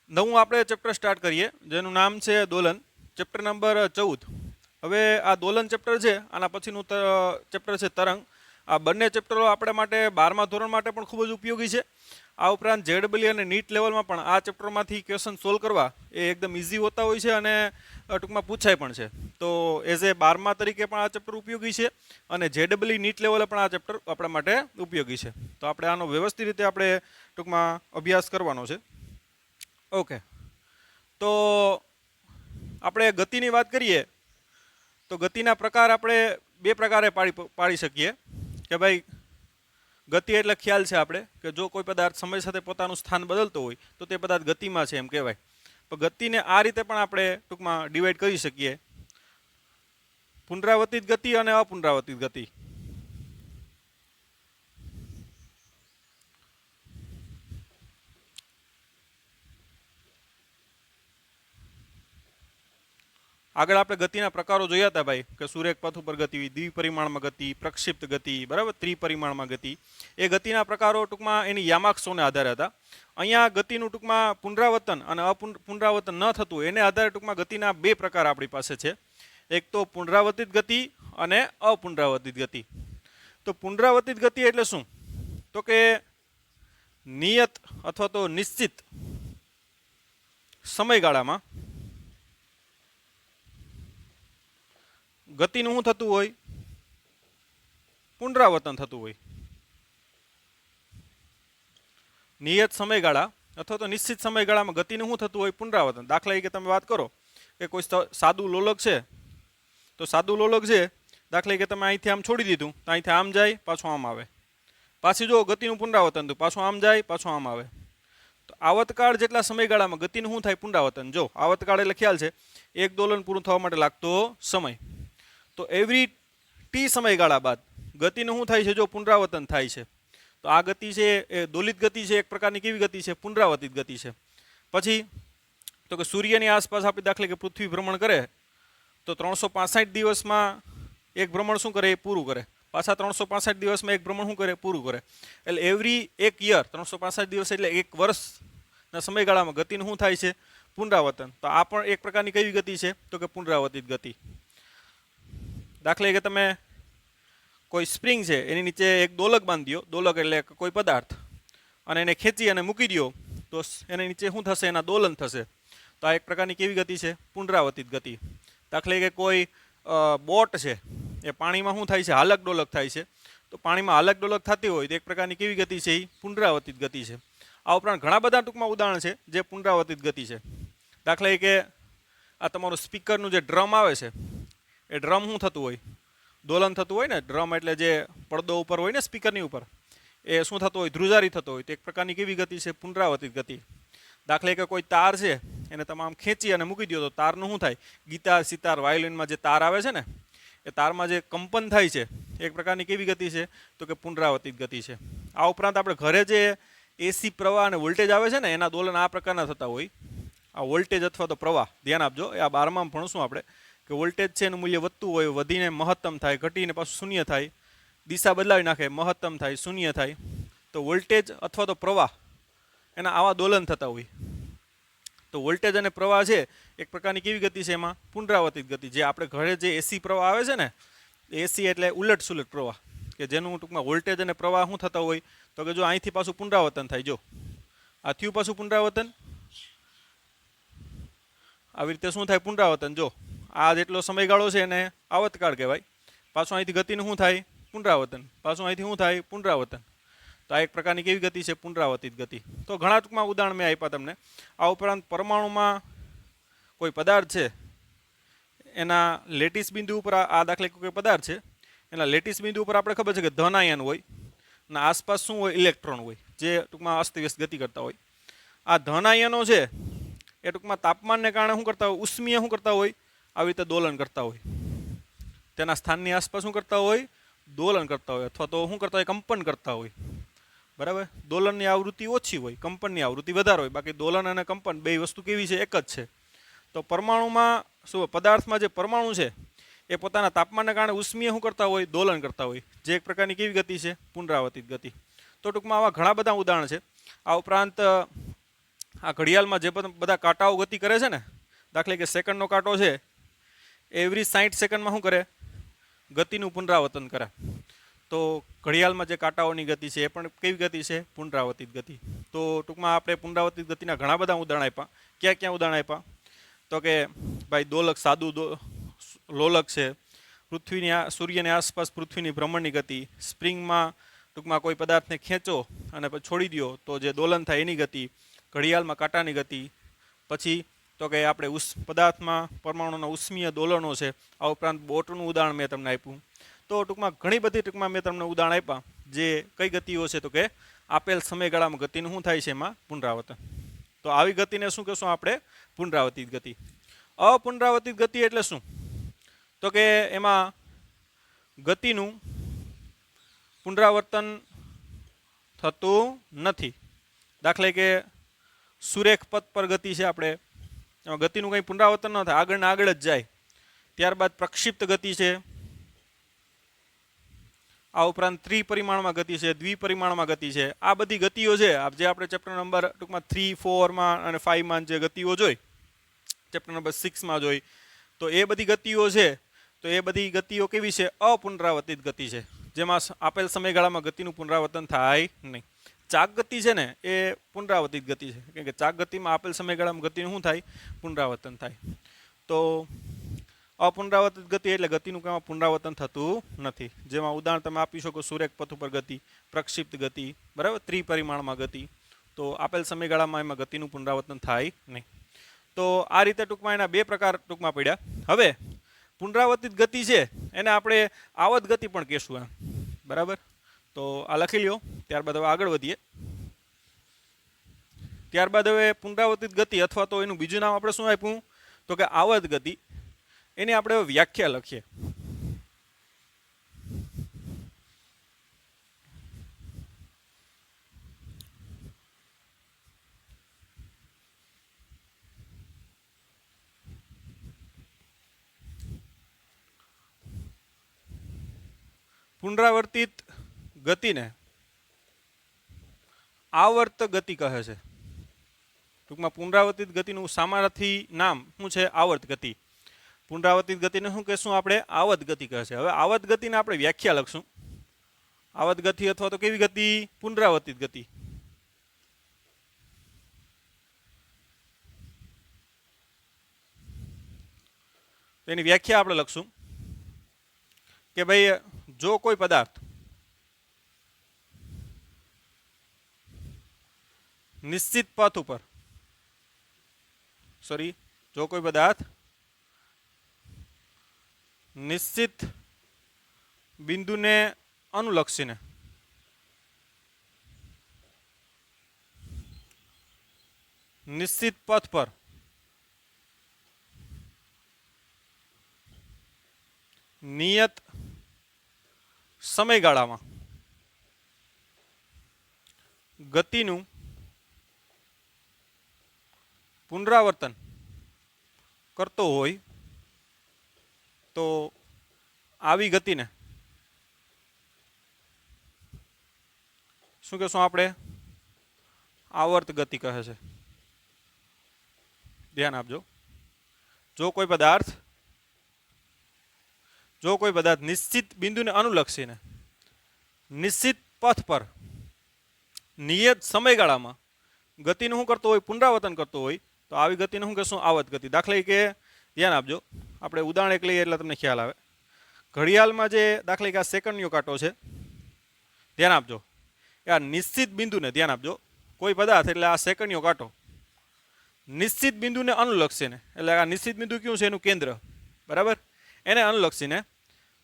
નવું આપણે chapter start કરીએ જેનું નામ છે દોલન, ચેપ્ટર નંબર 14. હવે આ દોલન ચેપ્ટર છે, આના પછીનું ચેપ્ટર છે તરંગ. આ બંને ચેપ્ટરો આપણે માટે 12મા ધોરણ માટે પણ ખૂબ જ ઉપયોગી છે. આ ઉપરાંત જેડબલ્યુ અને નીટ લેવલમાં પણ આ ચેપ્ટરમાંથી ક્વેશ્ચન સોલ્વ કરવા એ એકદમ ઇઝી હોતા હોય છે અને ટૂંકમાં પૂછાય પણ છે. તો એઝ એ 12મા તરીકે પણ આ ચેપ્ટર ઉપયોગી છે અને જેડબલ્યુ નીટ લેવલે પણ આ ચેપ્ટર આપણા માટે ઉપયોગી છે. તો આપણે આનો વ્યવસ્થિત રીતે આપણે ટૂંકમાં અભ્યાસ કરવાનો છે. ઓકે, તો આપણે ગતિની વાત કરીએ તો ગતિના પ્રકાર આપણે બે પ્રકારે પાડી શકીએ કે ભાઈ ગતિ એટલે ખ્યાલ છે આપણે કે જો કોઈ પદાર્થ સમય સાથે પોતાનું સ્થાન બદલતો હોય તો તે પદાર્થ ગતિમાં છે એમ કહેવાય. તો ગતિને આ રીતે પણ આપણે ટૂંકમાં ડિવાઈડ કરી શકીએ: પુનરાવર્તિત ગતિ અને અપુનરાવર્તિત ગતિ. આગળ આપણે ગતિના પ્રકારો જોયા હતા ભાઈ કે સુરેખ પથ ઉપર ગતિ, દ્વિપરિમાણમાં ગતિ, પ્રક્ષિપ્ત ગતિ, બરાબર, ત્રિપરિમાણમાં ગતિ. એ ગતિના પ્રકારો ટૂંકમાં એની યામાક્ષોને આધારે હતા. અહીંયા ગતિનું ટૂંકમાં પુનરાવર્તન અને પુનરાવર્તન ન થતું એને આધારે ટૂંકમાં ગતિના બે પ્રકાર આપણી પાસે છે. એક તો પુનરાવર્તિત ગતિ અને અપુનરાવર્તિત ગતિ. તો પુનરાવર્તિત ગતિ એટલે શું? તો કે નિયત અથવા તો નિશ્ચિત સમયગાળામાં ગતિનું શું થતું હોય? પુનરાવર્તન થતું હોય. નિયત સમયગાળા અથવા તો નિશ્ચિત સમયગાળામાં ગતિનું શું થતું હોય? પુનરાવર્તન. દાખલા તરીકે તમે વાત કરો કે કોઈ સાદું લોલક છે, તો સાદું લોલક છે દાખલા તરીકે તમે અહીંથી આમ છોડી દીધું તો અહીંથી આમ જાય પાછું આમ આવે. પાછી જો ગતિનું પુનરાવર્તન થયું, પાછું આમ જાય પાછું આમ આવે. તો આવતકાળ જેટલા સમયગાળામાં ગતિનું શું થાય? પુનરાવર્તન. જો આવતકાળ એટલે ખ્યાલ છે એક દોલન પૂરું થવા માટે લાગતો સમય. તો એવરી ટી સમયગાળા બાદ ગતિનું શું થાય છે? જો પુનરાવર્તન થાય છે. તો આ ગતિ છે એ દોલિત ગતિ છે, એક પ્રકારની કેવી ગતિ છે? પુનરાવર્તિત ગતિ છે. પછી તો કે સૂર્યની આસપાસ આપણે દાખલે કે પૃથ્વી ભ્રમણ કરે તો 365 દિવસમાં એક ભ્રમણ શું કરે? એ પૂરું કરે. પાછા 365 દિવસમાં એક ભ્રમણ શું કરે? પૂરું કરે. એટલે એવરી એક યર 365 દિવસ એટલે એક વર્ષના સમયગાળામાં ગતિનું શું થાય છે? પુનરાવર્તન. તો આ પણ એક પ્રકારની કેવી ગતિ છે? તો કે પુનરાવર્તિત ગતિ. દાખલા કે તમે કોઈ સ્પ્રિંગ છે એની નીચે એક દોલક બાંધી દો, દોલક એટલે કોઈ પદાર્થ, અને એને ખેંચી અને મૂકી દો તો એની નીચે શું થશે? એના દોલન થશે. તો આ એક પ્રકારની કેવી ગતિ છે? પુનરાવર્તિત ગતિ. દાખલા કે કોઈ બોટ છે એ પાણીમાં શું થાય છે? હાલક ડોલક થાય છે. તો પાણીમાં હાલક ડોલક થતી હોય તો એક પ્રકારની કેવી ગતિ છે? એ પુનરાવર્તિત ગતિ છે. આ ઉપરાંત ઘણા બધા ટૂંકમાં ઉદાહરણ છે જે પુનરાવર્તિત ગતિ છે. દાખલા કે આ તમારું સ્પીકરનું જે ડ્રમ આવે છે એ ડ્રમ શું થતું હોય? દોલન થતું હોય ને. ડ્રમ એટલે જે પડદો ઉપર હોય ને સ્પીકરની ઉપર, એ શું થતું હોય? ધ્રુજારી થતો હોય. તો એક પ્રકારની કેવી ગતિ છે? પુનરાવર્તિત ગતિ. દાખલા કે કોઈ તાર છે એને તમે આમ ખેંચી અને મૂકી દો તો તારનું શું થાય? ગિટાર, સિતાર, વાયોલિનમાં જે તાર આવે છે ને એ તારમાં જે કંપન થાય છે એક પ્રકારની કેવી ગતિ છે? તો કે પુનરાવર્તિત ગતિ છે. આ ઉપરાંત આપણે ઘરે જે એસી પ્રવાહ અને વોલ્ટેજ આવે છે ને એના દોલન આ પ્રકારના થતા હોય. આ વોલ્ટેજ અથવા તો પ્રવાહ ધ્યાન આપજો, એ આ 12માં ભણશું આપણે કે વોલ્ટેજ છે એનું મૂલ્ય વધતું હોય, વધીને મહત્તમ થાય, ઘટીને પાછું શૂન્ય થાય, દિશા બદલાવી નાખે, મહત્તમ થાય, શૂન્ય થાય. તો વોલ્ટેજ અથવા તો પ્રવાહ એના આવા દોલન થતા હોય. તો વોલ્ટેજ અને પ્રવાહ છે એક પ્રકારની કેવી ગતિ છે? એમાં પુનરાવર્તિત ગતિ. જે આપણે ઘરે જે એસી પ્રવાહ આવે છે ને, એસી એટલે ઉલટ સુલટ પ્રવાહ, કે જેનું ટૂંકમાં વોલ્ટેજ અને પ્રવાહ શું થતા હોય? તો કે જો અહીંથી પાછું પુનરાવર્તન થાય, જો આ થયું પાછું પુનરાવર્તન, આવી રીતે શું થાય? પુનરાવર્તન. જો આ જેટલો સમયગાળો છે એને આવતકાળ કહેવાય. પાછું અહીંથી ગતિનું શું થાય? પુનરાવર્તન. પાછું અહીંથી શું થાય? પુનરાવર્તન. તો આ એક પ્રકારની કેવી ગતિ છે? પુનરાવર્તિત ગતિ. તો ઘણા ટૂંકમાં ઉદાહરણ મેં આપ્યા તમને. આ ઉપરાંત પરમાણુમાં કોઈ પદાર્થ છે એના લેટિસ બિંદુ ઉપર, આ દાખલે કોઈ પદાર્થ છે એના લેટિસ બિંદુ ઉપર આપણે ખબર છે કે ધન આયન હોય અને આસપાસ શું હોય? ઇલેક્ટ્રોન હોય, જે ટૂંકમાં અસ્તવ્યસ્ત ગતિ કરતા હોય. આ ધન આયનો છે એ ટૂંકમાં તાપમાનને કારણે શું કરતા હોય? ઉષ્મીય શું કરતા હોય? આવી રીતે દોલન કરતા હોય. તેના સ્થાનની આસપાસ શું કરતા હોય? દોલન કરતા હોય, અથવા તો શું કરતા હોય? કંપન કરતા હોય. બરાબર. દોલનની આવૃત્તિ ઓછી હોય, કંપનની આવૃત્તિ વધારે હોય. બાકી દોલન અને કંપન બે વસ્તુ કેવી છે? એક જ છે. તો પરમાણુમાં શું, પદાર્થમાં જે પરમાણુ છે એ પોતાના તાપમાનને કારણે ઉષ્મીય શું કરતા હોય? દોલન કરતા હોય, જે એક પ્રકારની કેવી ગતિ છે? પુનરાવર્તિત ગતિ. તો ટૂંકમાં આવા ઘણા બધા ઉદાહરણ છે. આ ઉપરાંત આ ઘડિયાળમાં જે બધા કાંટાઓ ગતિ કરે છે ને, દાખલા કે સેકન્ડનો કાંટો છે, એવરી 60 સેકન્ડમાં શું કરે? ગતિનું પુનરાવર્તન કરે. તો ઘડિયાળમાં જે કાંટાઓની ગતિ છે એ પણ કેવી ગતિ છે? પુનરાવર્તિત ગતિ. તો ટૂંકમાં આપણે પુનરાવર્તિત ગતિના ઘણા બધા ઉદાહરણ આપ્યા. ક્યાં ક્યાં ઉદાહરણ આપ્યા? તો કે ભાઈ દોલક, સાદું લોલક છે, પૃથ્વીની સૂર્યની આસપાસ પૃથ્વીની ભ્રમણની ગતિ, સ્પ્રિંગમાં ટૂંકમાં કોઈ પદાર્થને ખેંચો અને પછી છોડી દો તો જે દોલન થાય એની ગતિ, ઘડિયાળમાં કાંટાની ગતિ, પછી તો કે આપણે પદાર્થમાં પરમાણુના ઉષ્મીય દોલનો છે. આ ઉપરાંત બોટનું ઉદાહરણ મેં તમને આપ્યું. તો ટૂંકમાં ઘણી બધી મેં તમને ઉદાહરણ આપ્યા જે કઈ ગતિઓ છે? તો કે આપેલ સમયગાળામાં ગતિનું શું થાય છે? એમાં પુનરાવર્તન. તો આવી ગતિને શું કહેશું આપણે? પુનરાવર્તિત ગતિ. અપુનરાવર્તિત ગતિ એટલે શું? તો કે એમાં ગતિનું પુનરાવર્તન થતું નથી. દાખલા કે સુરેખ પથ પર ગતિ છે, આપણે એમાં ગતિનું કંઈ પુનરાવર્તન ન થાય, આગળ ને આગળ જ જાય. ત્યારબાદ પ્રક્ષિપ્ત ગતિ છે. આ ઉપરાંત ત્રિપરિમાણમાં ગતિ છે, દ્વિપરિમાણમાં ગતિ છે. આ બધી ગતિઓ છે જે આપણે ચેપ્ટર નંબર ટૂંકમાં 3, 4માં અને 5માં જે ગતિઓ જોઈ, ચેપ્ટર નંબર 6માં જોઈ, તો એ બધી ગતિઓ છે. તો એ બધી ગતિઓ કેવી છે? અપુનરાવર્તિત ગતિ છે, જેમાં આપેલ સમયગાળામાં ગતિનું પુનરાવર્તન થાય નહીં. ચાક ગતિ છે ને એ પુનરાવર્તિત ગતિ છે, કેમ કે ચાક ગતિમાં આપેલ સમયગાળામાં ગતિનું શું થાય? પુનરાવર્તન થાય. તો અપુનરાવર્તિત ગતિ એટલે ગતિનું કાંઈ પુનરાવર્તન થતું નથી. જેમાં ઉદાહરણ તમે આપી શકો સુરેખ પથ ઉપર ગતિ, પ્રક્ષિપ્ત ગતિ, બરાબર, ત્રિપરિમાણમાં ગતિ. તો આપેલ સમયગાળામાં એમાં ગતિનું પુનરાવર્તન થાય નહીં. તો આ રીતે ટૂંકમાં એના બે પ્રકાર ટૂંકમાં પડ્યા. હવે પુનરાવર્તિત ગતિ છે એને આપણે આવત ગતિ પણ કહેશું, બરાબર. તો આ લખી લ્યો. ત્યારબાદ હવે આગળ વધીએ. ત્યારબાદ હવે પુનરાવર્તિત ગતિ અથવા તો એનું બીજું નામ આપણે શું આપ્યું? તો કે આવત ગતિ. એની આપણે વ્યાખ્યા લખીએ. પુનરાવર્તિત ગતિને આવર્ત ગતિ કહે છે. ટૂંકમાં પુનરાવર્તિત ગતિનું સામાનાર્થી નામ શું છે? આવર્ત ગતિ. પુનરાવર્તિત ગતિને શું કહેશું આપણે? આવત ગતિ કહે છે. હવે આવત ગતિને આપણે વ્યાખ્યા લખશું. આવત ગતિ અથવા તો કેવી ગતિ? પુનરાવર્તિત ગતિ. એની વ્યાખ્યા આપણે લખશું કે ભાઈ જો કોઈ પદાર્થ નિશ્ચિત પથ ઉપર જો કોઈ પદાર્થ નિશ્ચિત બિંદુને અનુલક્ષીને નિશ્ચિત પથ પર નિયત સમયગાળામાં ગતિનું પુનરાવર્તન કરતો હોય તો આવી ગતિને શું કહેશું આપણે? આવર્ત ગતિ કહે છે. ધ્યાન આપજો. જો કોઈ પદાર્થ નિશ્ચિત બિંદુને અનુલક્ષીને નિશ્ચિત પથ પર નિયત સમયગાળામાં ગતિનું શું કરતો હોય? પુનરાવર્તન કરતો હોય તો આવી ગતિને શું કહેશું? આવર્ત ગતિ. દાખલા કે ધ્યાન આપજો, આપણે ઉદાહરણ એક લઈએ એટલે તમને ખ્યાલ આવે. ઘડિયાળમાં જે દાખલા કે આ સેકન્ડનો કાંટો છે, ધ્યાન આપજો, આ નિશ્ચિત બિંદુને ધ્યાન આપજો. કોઈ પદાર્થ એટલે આ સેકન્ડનો કાંટો નિશ્ચિત બિંદુને અનુલક્ષીને, એટલે આ નિશ્ચિત બિંદુ કયું છે? એનું કેન્દ્ર, બરાબર. એને અનુલક્ષીને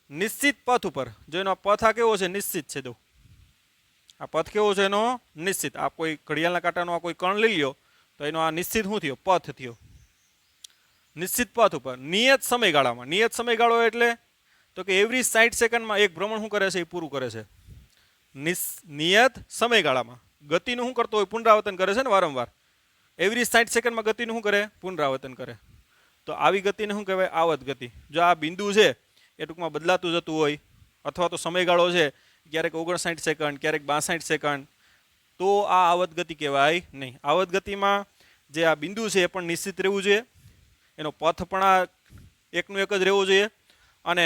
નિશ્ચિત પથ ઉપર, જો એનો પથ આ કેવો છે? નિશ્ચિત છે. જો આ પથ કેવો છે એનો? નિશ્ચિત. આ કોઈ ઘડિયાળના કાંટાનો આ કોઈ કણ લઈ લ્યો તો એનો આ નિશ્ચિત શું થયો? પથ થયો. નિશ્ચિત પથ ઉપર નિયત સમયગાળામાં. નિયત સમયગાળો એટલે તો કે એવરી 60 સેકન્ડમાં એક ભ્રમણ શું કરે છે? એ પૂરું કરે છે. નિયત સમયગાળામાં ગતિનું શું કરતો હોય? પુનરાવર્તન કરે છે ને વારંવાર. એવરી 60 સેકન્ડમાં ગતિનું શું કરે? પુનરાવર્તન કરે. તો આવી ગતિને શું કહેવાય? આવત ગતિ. જો આ બિંદુ છે એ ટૂંકમાં બદલાતું જતું હોય અથવા તો સમયગાળો છે ક્યારેક 59 સેકન્ડ, ક્યારેક 62 સેકન્ડ, તો આ આવત ગતિ કહેવાય નહીં. આવત ગતિમાં જે આ બિંદુ છે એ પણ નિશ્ચિત રહેવું જોઈએ, એનો પથ પણ આ એકનું એક જ રહેવો જોઈએ, અને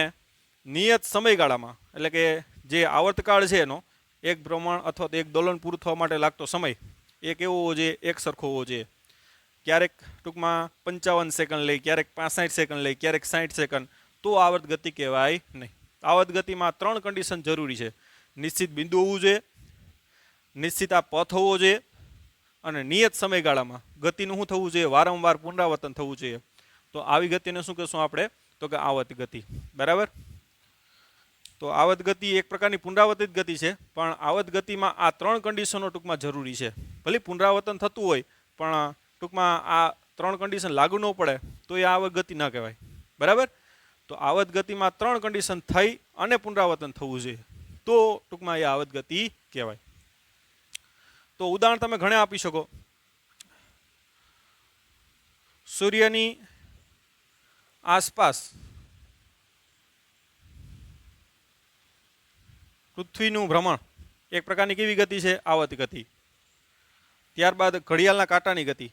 નિયત સમયગાળામાં એટલે કે જે આવર્તકાળ છે એનો એક ભ્રમણ અથવા તો એક દોલન પૂરું થવા માટે લાગતો સમય એ કેવો હોવો જોઈએ, એક સરખો હોવો જોઈએ. ક્યારેક ટૂંકમાં 55 સેકન્ડ લે, ક્યારેક 65 સેકન્ડ લે, ક્યારેક 60 સેકન્ડ, તો આવર્ત ગતિ કહેવાય નહીં. આવર્ત ગતિમાં 3 કન્ડિશન જરૂરી છે. નિશ્ચિત બિંદુ હોવું જોઈએ, નિશ્ચિત આ પથ હોવો જોઈએ, અને નિયત સમયગાળામાં ગતિનું શું થવું જોઈએ, વારંવાર પુનરાવર્તન થવું જોઈએ. તો આવી ગતિને શું કહેશું આપણે, તો કે આવર્ત ગતિ. બરાબર. તો આવર્ત ગતિ એક પ્રકારની પુનરાવર્તિત ગતિ છે, પણ આવર્ત ગતિમાં આ 3 કન્ડિશનો ટૂંકમાં જરૂરી છે. ભલે પુનરાવર્તન થતું હોય પણ ટૂંકમાં આ 3 કન્ડિશન લાગુ ન પડે તો એ આવર્ત ગતિ ન કહેવાય. બરાબર. તો આવર્ત ગતિમાં 3 કન્ડિશન થઈ અને પુનરાવર્તન થવું જોઈએ, તો ટૂંકમાં એ આવર્ત ગતિ કહેવાય. તો ઉદાહરણ તમે ઘણા આપી શકો. સૂર્યની આસપાસ પૃથ્વીનું ભ્રમણ એક પ્રકારની કેવી ગતિ છે, આવર્ત ગતિ. ત્યારબાદ ઘડિયાળના કાંટાની ગતિ.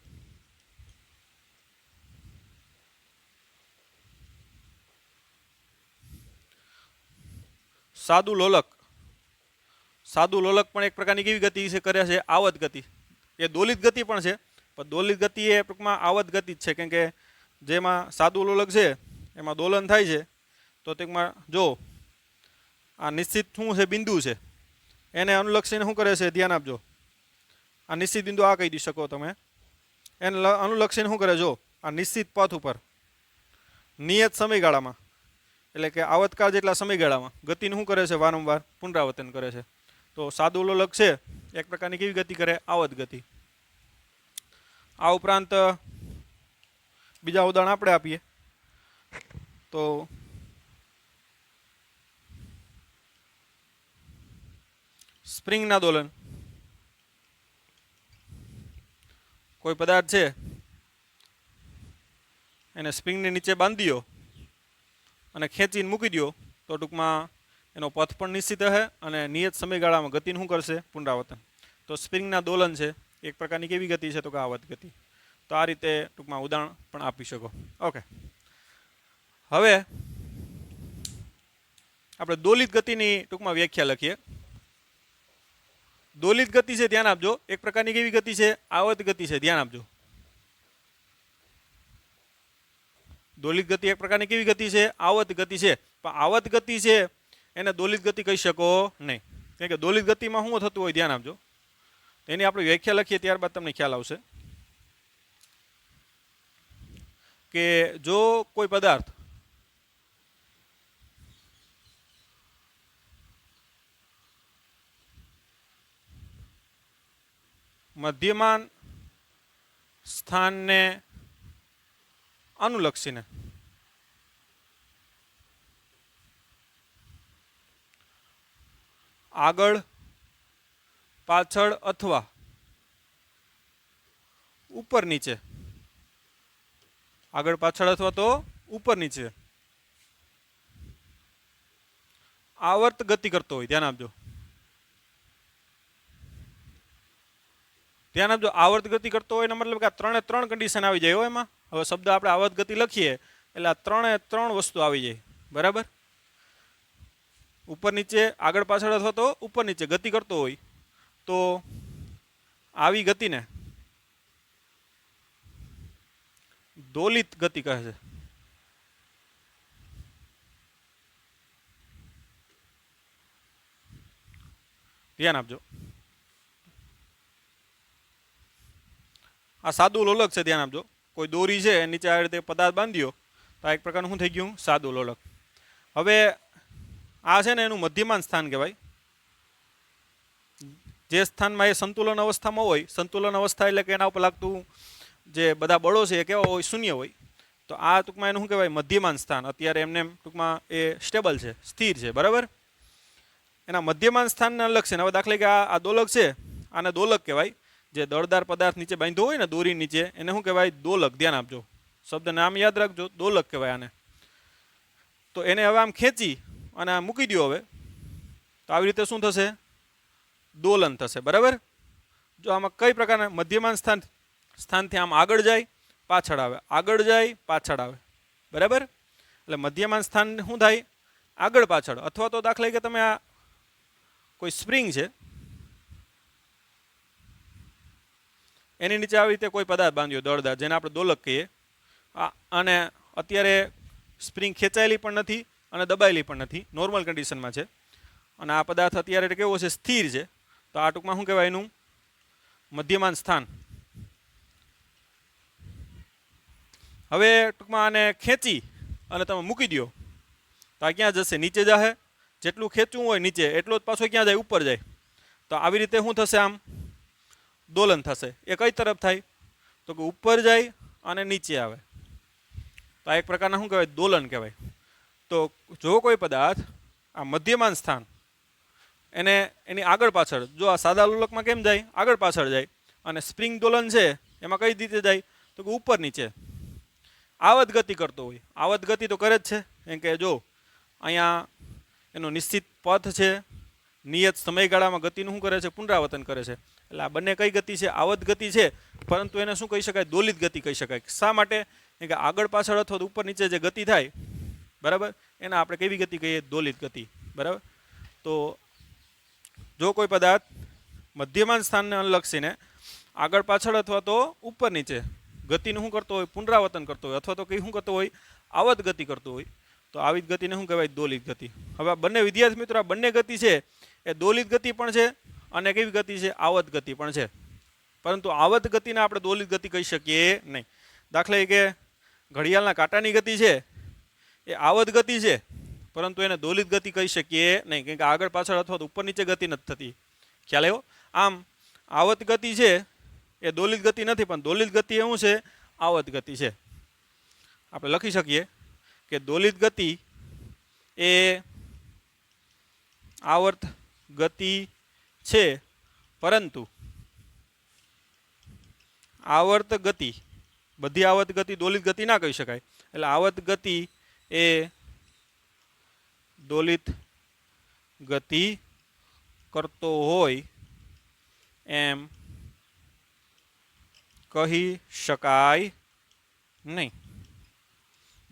સાદું લોલક. સાદું લોલક પણ એક પ્રકારની કેવી ગતિ છે, કરે છે, આવર્ત ગતિ. એ દોલિત ગતિ પણ છે, પણ દોલિત ગતિ એ ટૂંકમાં આવર્ત ગતિ જ છે, કેમ કે જેમાં સાદું લોલક છે એમાં દોલન થાય છે. તો ટૂંકમાં જો આ નિશ્ચિત શું છે, બિંદુ છે, એને અનુલક્ષીને શું કરે છે, ધ્યાન આપજો. આ નિશ્ચિત બિંદુ આ કહી દી શકો તમે, એને અનુલક્ષીને શું કરે, જો આ નિશ્ચિત પથ ઉપર નિયત સમયગાળામાં એટલે કે આવર્તકાળ જેટલા સમયગાળામાં ગતિનું શું કરે છે, વારંવાર પુનરાવર્તન કરે છે. તો સાદું લોલક છે એક પ્રકારની કેવી ગતિ કરે, આવર્ત ગતિ. આ ઉપરાંત બીજા ઉદાહરણ આપણે આપીએ તો સ્પ્રિંગના દોલન. કોઈ પદાર્થ છે એને સ્પ્રિંગની નીચે બાંધી દો અને ખેંચીને મૂકી દો, તો ટૂંકમાં એનો પથ પણ નિશ્ચિત રહે અને નિયત સમયગાળામાં ગતિનું શું કરશે, પુનરાવર્તન. તો સ્પ્રિંગના દોલન છે એક પ્રકારની કેવી ગતિ છે, તો કે આવર્ત ગતિ. તો આ રીતે ટૂંકમાં ઉદાહરણ પણ આપી શકો. ઓકે. હવે આપણે દોલિત ગતિની ટૂંકમાં વ્યાખ્યા લખીએ. દોલિત ગતિ છે, ધ્યાન આપજો, એક પ્રકારની કેવી ગતિ છે, આવર્ત ગતિ છે. ધ્યાન આપજો. દોલિત ગતિ એક પ્રકારની કેવી ગતિ છે, આવર્ત ગતિ છે. પણ આવર્ત ગતિ છે એને દોલિત ગતિ કહી શકો નહીં, કારણ કે દોલિત ગતિમાં શું થતું હોય, ધ્યાન આપજો. એની આપણે વ્યાખ્યા લખીએ ત્યારબાદ તમને ખ્યાલ આવશે કે જો કોઈ પદાર્થ મધ્યમાન સ્થાનને અનુલક્ષીને આગળ પાછળ અથવા ઉપર નીચે, આગળ પાછળ અથવા તો ઉપર નીચે આવર્ત ગતિ કરતો હોય. ધ્યાન આપજો. ધ્યાન આપજો, આવર્ત ગતિ કરતો હોય એનો મતલબ કે આ 3 કન્ડિશન આવી જાય. એમાં હવે શબ્દ આપણે આવર્ત ગતિ લખીએ એટલે આ 3 વસ્તુ આવી જાય. બરાબર. ઉપર નીચે, આગળ પાછળ અથવા તો ઉપર નીચે ગતિ કરતો હોય, તો આવી ગતિને દોલિત ગતિ કહે છે. ધ્યાન આપજો. આ સાદું લોલક છે. ધ્યાન આપજો. કોઈ દોરી છે નીચે આ રીતે પદાર્થ બાંધ્યો તો આ એક પ્રકારનું શું થઈ ગયું, સાદું લોલક. હવે આ છે ને એનું મધ્યમાન સ્થાન કહેવાય. જે સ્થાનમાં એ સંતુલન અવસ્થામાં હોય, સંતુલન અવસ્થા એટલે કે એના ઉપર લાગતું જે બધા બળો છે એ કેવા હોય, શૂન્ય હોય. તો આ ટૂંકમાં એનું શું કહેવાય, મધ્યમાન સ્થાન. અત્યારે એમને ટૂંકમાં એ સ્ટેબલ છે, સ્થિર છે. બરાબર. એના મધ્યમાન સ્થાનને અલગ છે. હવે દાખલા કે આ દોલક છે, આને દોલક કહેવાય. જે દળદાર પદાર્થ નીચે બાંધ્યો હોય ને દોરી નીચે, એને શું કહેવાય, દોલક. ધ્યાન આપજો, શબ્દ નામ યાદ રાખજો, દોલક કહેવાય આને. તો એને હવે આમ ખેંચી અને આ મૂકી દો હવે, તો આવી રીતે શું થશે, દોલન થશે. બરાબર. જો આમાં કઈ પ્રકારના મધ્યમાન સ્થાન સ્થાનથી આમ આગળ જાય પાછળ આવે, આગળ જાય પાછળ આવે, બરાબર. એટલે મધ્યમાન સ્થાન શું થાય? આગળ પાછળ. અથવા તો દાખલા કે તમે આ કોઈ સ્પ્રિંગ છે એની નીચે આવી રીતે કોઈ પદાર્થ બાંધ્યો દળદાર, જેને આપણે દોલક કહીએ, અને અત્યારે સ્પ્રિંગ ખેંચાયેલી પણ નથી અને દબાયેલી પણ નથી, નોર્મલ કન્ડિશનમાં છે, અને આ પદાર્થ અત્યારે કેવો છે? સ્થિર છે. તો આ ટૂંકમાં શું કહેવાય? એનું મધ્યમાન સ્થાન. હવે ટૂંકમાં આને ખેંચી અને તમે મૂકી દો તો આ ક્યાં જશે? નીચે જશે. જેટલું ખેંચવું હોય નીચે એટલો જ પાછો ક્યાં જાય? ઉપર જાય. તો આવી રીતે શું થશે? આમ દોલન થશે. એ કઈ તરફ થાય? તો કે ઉપર જાય અને નીચે આવે. તો આ એક પ્રકારના શું કહેવાય? દોલન કહેવાય. તો જો કોઈ પદાર્થ આ મધ્યમાન સ્થાન એને એની આગળ પાછળ, જો આ સાદા લોલકમાં કેમ જાય? આગળ પાછળ જાય. અને સ્પ્રિંગ દોલન છે એમાં કઈ રીતે જાય? તો કે ઉપર નીચે આવત ગતિ કરતો હોય. આવત ગતિ તો કરે જ છે, એમ કે જો અહીંયા એનો નિશ્ચિત પથ છે, નિયત સમયગાળામાં ગતિનું શું કરે છે? પુનરાવર્તન કરે છે. એટલે આ બંને કઈ ગતિ છે? આવત ગતિ છે. પરંતુ એને શું કહી શકાય? દોલિત ગતિ કહી શકાય. શા માટે? કે આગળ પાછળ અથવા તો ઉપર નીચે જે ગતિ થાય, બરાબર, એને આપણે કેવી ગતિ કહીએ? દોલિત ગતિ, બરાબર. તો જો કોઈ પદાર્થ મધ્યમાન સ્થાનને અનુલક્ષીને આગળ પાછળ અથવા તો ઉપર નીચે ગતિનું શું કરતો હોય? પુનરાવર્તન કરતો હોય, અથવા તો કઈ શું કરતો હોય? આવત ગતિ કરતો હોય, તો આવી ગતિને શું કહેવાય? દોલિત ગતિ. હવે આ બંને વિદ્યાર્થી મિત્રો, આ બંને ગતિ છે એ દોલિત ગતિ પણ છે અને કેવી ગતિ છે? આવત ગતિ પણ છે. પરંતુ આવત ગતિને આપણે દોલિત ગતિ કહી શકીએ નહીં. દાખલા કે ઘડિયાળના કાંટાની ગતિ છે એ આવત ગતિ છે, પરંતુ એને દોલિત ગતિ કહી શકીએ નહીં, કેમ કે આગળ પાછળ અથવા તો ઉપર નીચે ગતિ નથી થતી. ખ્યાલ આવ્યો? આમ આવત ગતિ છે એ દોલિત ગતિ નથી, પણ દોલિત ગતિ એવું છે? આવત ગતિ છે. આપણે લખી શકીએ કે દોલિત ગતિ એ આવર્ત ગતિ છે, પરંતુ આવર્ત ગતિ, બધી આવર્ત ગતિ દોલિત ગતિ ના કહી શકાય. એટલે આવર્ત ગતિ એ દોલિત ગતિ કરતો હોય એમ કહી શકાય નહીં.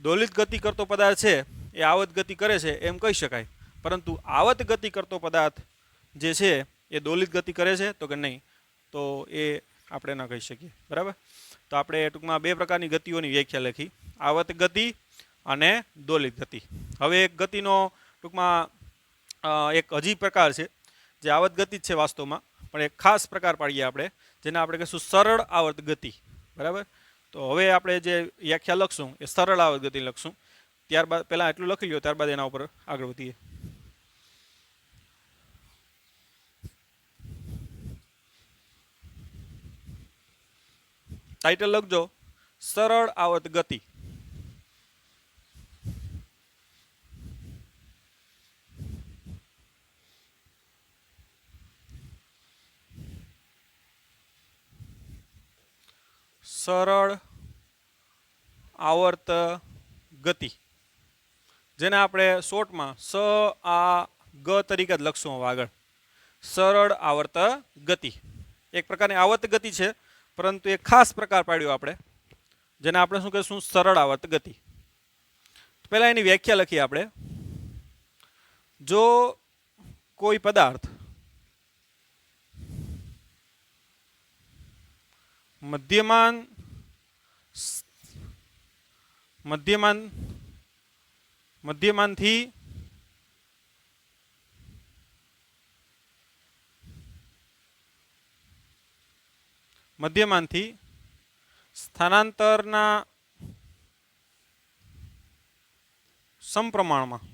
દોલિત ગતિ કરતો પદાર્થ છે એ આવત ગતિ કરે છે એમ કહી શકાય, પરંતુ આવત ગતિ કરતો પદાર્થ જે છે એ દોલિત ગતિ કરે છે તો કે નહીં, તો એ આપણે ન કહી શકીએ. બરાબર. તો આપણે ટૂંકમાં બે પ્રકારની ગતિઓની વ્યાખ્યા લખી, આવત ગતિ અને દોલિત ગતિ. હવે એક ગતિનો ટૂંકમાં એક હજી પ્રકાર છે જે આવત ગતિ જ છે વાસ્તવમાં, પણ એક ખાસ પ્રકાર પાડીએ આપણે, જેને આપણે કહીશું સરળ આવર્ત ગતિ. બરાબર. તો હવે આપણે જે વ્યાખ્યા લખશું એ સરળ આવર્ત ગતિ લખશું. ત્યારબાદ પહેલાં એટલું લખી લ્યો, ત્યારબાદ એના ઉપર આગળ વધીએ. ટાઇટલ લખજો, સરળ આવર્ત ગતિ. સરળ આવર્ત ગતિ, જેને આપણે શોર્ટમાં સ આ ગ તરીકે જ લખશું હવે આગળ. સરળ આવર્ત ગતિ એક પ્રકારની આવર્ત ગતિ છે, પરંતુ એક ખાસ પ્રકાર પાડ્યો આપણે, જેને આપણે શું કહીશું? સરળ આવર્ત ગતિ. પહેલા એની વ્યાખ્યા લખીએ આપણે. જો કોઈ પદાર્થ મધ્યમાનથી સ્થાનાંતરના સમપ્રમાણમાં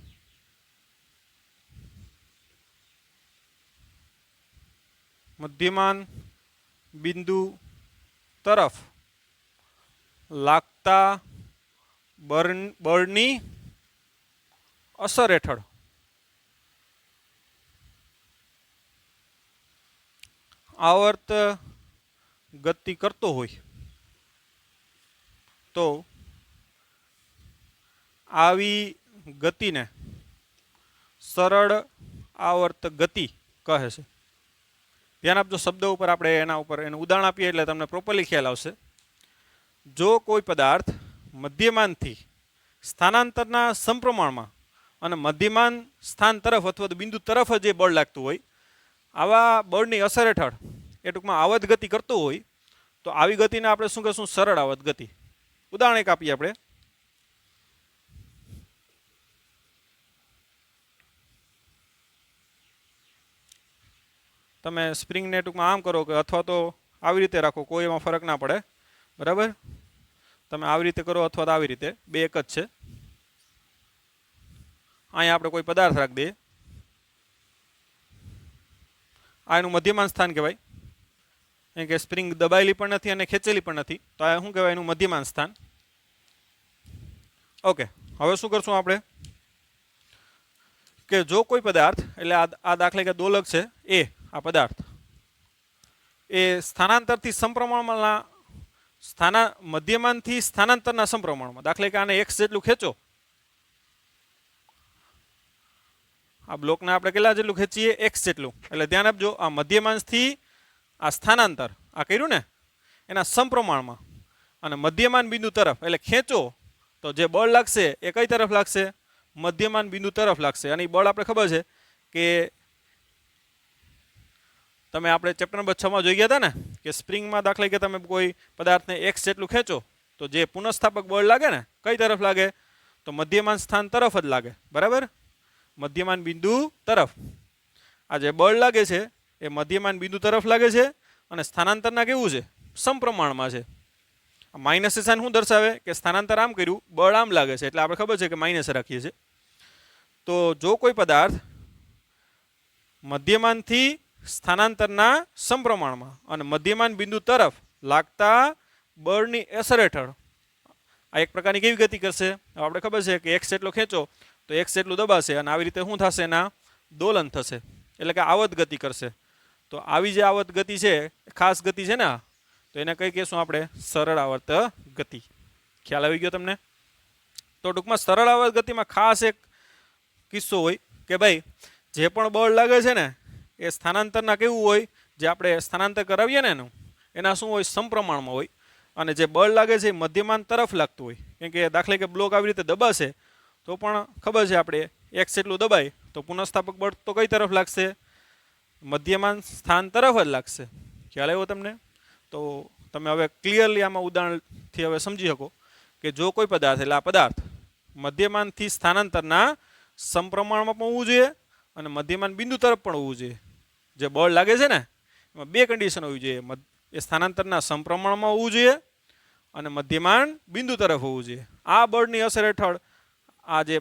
મધ્યમાન બિંદુ તરફ લાગતા બળની અસર હેઠળ આવર્ત ગતિ કરતો હોય તો આવી ગતિને સરળ આવર્ત ગતિ કહે છે. ધ્યાન આપજો શબ્દ ઉપર, આપણે એના ઉપર એનું ઉદાહરણ આપીએ એટલે તમને પ્રોપરલી ખ્યાલ આવશે. જો કોઈ પદાર્થ મધ્યમાનથી સ્થાનાંતરના સમપ્રમાણમાં અને મધ્યમાન સ્થાન તરફ અથવા તો બિંદુ તરફ જે બળ લાગતું હોય, આવા બળની અસર હેઠળ એ ટૂંકમાં આવત ગતિ કરતું હોય, તો આવી ગતિને આપણે શું કહીશું? સરળ આવત ગતિ. ઉદાહરણ એક આપીએ આપણે. તમે સ્પ્રિંગને ટૂંકમાં આમ કરો કે અથવા તો આવી રીતે રાખો, કોઈ એમાં ફરક ના પડે, બરાબર? તમે આવી રીતે કરો અથવા તો આવી રીતે, બે એક જ છે. અહીંયા આપણે કોઈ પદાર્થ રાખી દઈએ, આ એનું મધ્યમાન સ્થાન કહેવાય. એમ કે સ્પ્રિંગ દબાયેલી પણ નથી અને ખેંચેલી પણ નથી, તો આ શું કહેવાય? એનું મધ્યમાન સ્થાન. ઓકે, હવે શું કરશું આપણે કે જો કોઈ પદાર્થ, એટલે આ દાખલા કે દોલક છે એ, આ પદાર્થ એ સ્થાનાંતરથી સમપ્રમાણમાં મધ્યમાનથી સ્થાનાંતરના સમપ્રમાણમાં, દાખલા કે આને x જેટલું ખેંચો, આ બ્લોકને આપણે કેટલા જેટલું ખેંચીએ? x જેટલું. એટલે ધ્યાન આપજો, આ મધ્યમાનથી આ સ્થાનાંતર આ કર્યું ને એના સમપ્રમાણમાં અને મધ્યમાન બિંદુ તરફ, એટલે ખેંચો તો જે બળ લાગશે એ કઈ તરફ લાગશે? મધ્યમાન બિંદુ તરફ લાગશે. અને એ બળ આપણે ખબર છે કે તમે આપણે ચેપ્ટર નંબર 6 માં જોઈ ગયા હતા ને કે સ્પ્રિંગમાં દાખલા કે તમે કોઈ પદાર્થને x જેટલું ખેંચો તો જે પુનઃસ્થાપક બળ લાગે ને કઈ તરફ લાગે? તો મધ્યમાન સ્થાન તરફ જ લાગે, બરાબર? મધ્યમાન બિંદુ તરફ આ જે બળ લાગે છે એ મધ્યમાન બિંદુ તરફ લાગે છે અને સ્થાનાંતરના કેવું છે? સમપ્રમાણમાં છે. માઇનસ સાઇન શું દર્શાવે? કે સ્થાનાંતર આમ કર્યું, બળ આમ લાગે છે, એટલે આપણે ખબર છે કે માઇનસ રાખીએ છીએ. તો જો કોઈ પદાર્થ મધ્યમાનથી સ્થાનાંતરના સમપ્રમાણમાં અને મધ્યમાન બિંદુ તરફ લાગતા બળની અસર હેઠળ આ એક પ્રકારની કેવી ગતિ કરશે? આપણે ખબર છે કે x જેટલો ખેંચો તો x જેટલું દબાશે અને આવી રીતે શું થશે? એના દોલન થશે, એટલે કે આવત ગતિ કરશે. તો આવી જે આવત ગતિ છે, ખાસ ગતિ છે ને, તો એને કઈ કહેશું આપણે? સરળ આવર્ત ગતિ. ખ્યાલ આવી ગયો તમને? તો ટૂંકમાં સરળ આવર્ત ગતિમાં ખાસ એક કિસ્સો હોય કે ભાઈ જે પણ બળ લાગે છે ને એ સ્થાનાંતરના કેવું હોય? જે આપણે સ્થાનાંતર કરાવીએ ને એના શું હોય? સમપ્રમાણમાં હોય. અને જે બળ લાગે છે એ મધ્યમાન તરફ લાગતું હોય. કેમ કે દાખલા કે બ્લોક આવી રીતે દબાશે તો પણ ખબર છે આપણે x જેટલું દબાય તો પુનઃસ્થાપક બળ તો કઈ તરફ લાગશે? મધ્યમાન સ્થાન તરફ જ લાગશે. ખ્યાલ આવ્યો તમને? તો તમે હવે ક્લિયરલી આમાં ઉદાહરણથી હવે સમજી શકો કે જો કોઈ પદાર્થ, એટલે આ પદાર્થ મધ્યમાનથી સ્થાનાંતરના સમપ્રમાણમાં પણ હોવું જોઈએ અને મધ્યમાન બિંદુ તરફ પણ હોવું જોઈએ. જે બળ લાગે છે ને એમાં બે કન્ડિશન હોવી જોઈએ, એ સ્થાનાંતરના સમપ્રમાણમાં હોવું જોઈએ અને મધ્યમાન બિંદુ તરફ હોવું જોઈએ. આ બળની અસર હેઠળ આ જે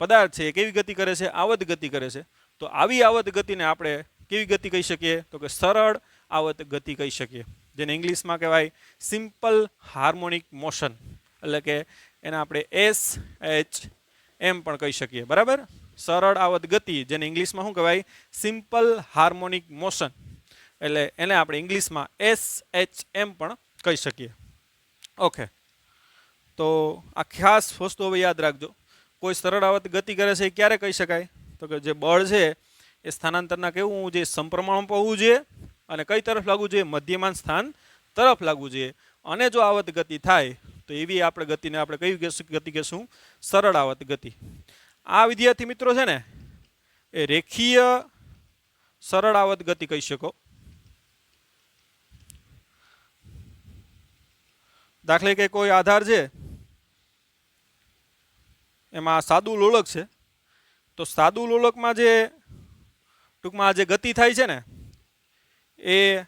પદાર્થ છે એ કેવી ગતિ કરે છે? આવત ગતિ કરે છે. તો આવી આવત ગતિને આપણે કેવી ગતિ કહી શકીએ? તો કે સરળ આવત ગતિ કહી શકીએ, જેને ઇંગ્લિશમાં કહેવાય સિમ્પલ હાર્મોનિક મોશન, એટલે કે એને આપણે SHM પણ કહી શકીએ, બરાબર? સરળ આવત ગતિ, જેને ઇંગ્લિશમાં શું કહેવાય? સિમ્પલ હાર્મોનિક મોશન, એટલે એને આપણે ઇંગ્લિશમાં SHM પણ કહી શકીએ. ઓકે, તો આ ખાસ વસ્તુ હવે યાદ રાખજો. કોઈ સરળ આવત ગતિ કરે છે એ ક્યારે કહી શકાય? તો કે જે બળ છે એ સ્થાનાંતરના કેવું હોવું જોઈએ? સમપ્રમાણમાં હોવું જોઈએ અને કઈ તરફ લાગવું જોઈએ? મધ્યમાન સ્થાન તરફ લાગવું જોઈએ. અને જો આવત ગતિ થાય તો એવી આપણે ગતિને આપણે કઈ ગતિ કહેશું? સરળ આવત ગતિ. આ વિદ્યાર્થી મિત્રો છે ને એ રેખીય સરળ આવત ગતિ કહી શકો. દાખલે કે કોઈ આધાર છે એમાં સાદું લોલક છે, તો સાદું લોલકમાં જે ટૂંકમાં જે ગતિ થાય છે ને એ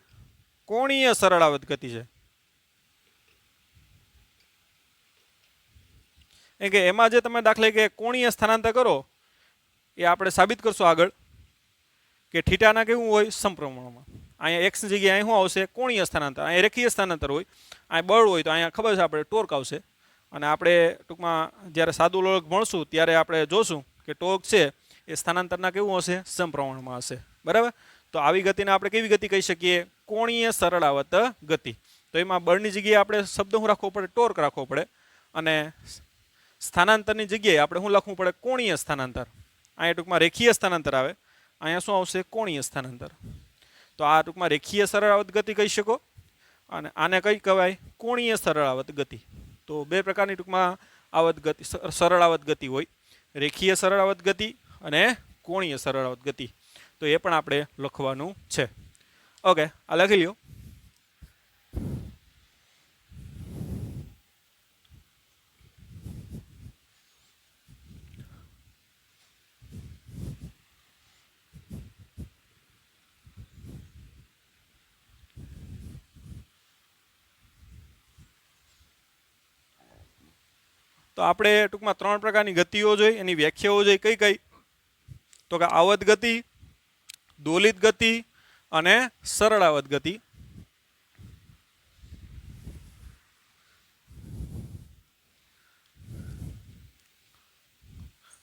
કોણીય સરળ આવત ગતિ છે. કે એમાં જે તમે દાખલે કે કોણીય સ્થાનાંતર કરો એ આપણે સાબિત કરશું આગળ કે થીટાના કેવું હોય? સમપ્રમાણમાં. અહીંયા x ની જગ્યાએ શું આવશે? કોણીય સ્થાનાંતર. અહીંયા રેખીય સ્થાનાંતર હોય, અહીંયા બળ હોય તો અહીંયા ખબર છે આપણે ટોર્ક આવશે. અને આપણે ટૂંકમાં જ્યારે સાદું લોલક ભણશું ત્યારે આપણે જોશું કે ટોર્ક છે એ સ્થાનાંતરના કેવું હશે? સમપ્રમાણમાં હશે, બરાબર? તો આવી ગતિને આપણે કેવી ગતિ કહી શકીએ? કોણીય સરળ આવત ગતિ. તો એમાં બળની જગ્યાએ આપણે શબ્દ શું રાખવો પડે? ટોર્ક રાખવો પડે. અને સ્થાનાંતરની જગ્યાએ આપણે શું લખવું પડે? કોણીય સ્થાનાંતર. અહીંયા ટૂંકમાં રેખીય સ્થાનાંતર આવે, અહીંયા શું આવશે? કોણીય સ્થાનાંતર. તો આ ટૂંકમાં રેખીય સરળ આવત ગતિ કહી શકો. અને આને કઈ કહેવાય? કોણીય સરળ આવર્ત ગતિ. તો બે પ્રકારની ટૂંકમાં આવર્ત ગતિ, સરળ આવર્ત ગતિ હોય, રેખીય સરળ આવર્ત ગતિ અને કોણીય સરળ આવર્ત ગતિ. તો એ પણ આપણે લખવાનું છે. ઓકે, આ લખી લ્યો. તો આપણે ટૂંકમાં 3 પ્રકારની ગતિઓ જોઈ, એની વ્યાખ્યાઓ જોઈ. કઈ કઈ? તો કે આવર્ત ગતિ, દોલિત ગતિ અને સરળ આવર્ત ગતિ.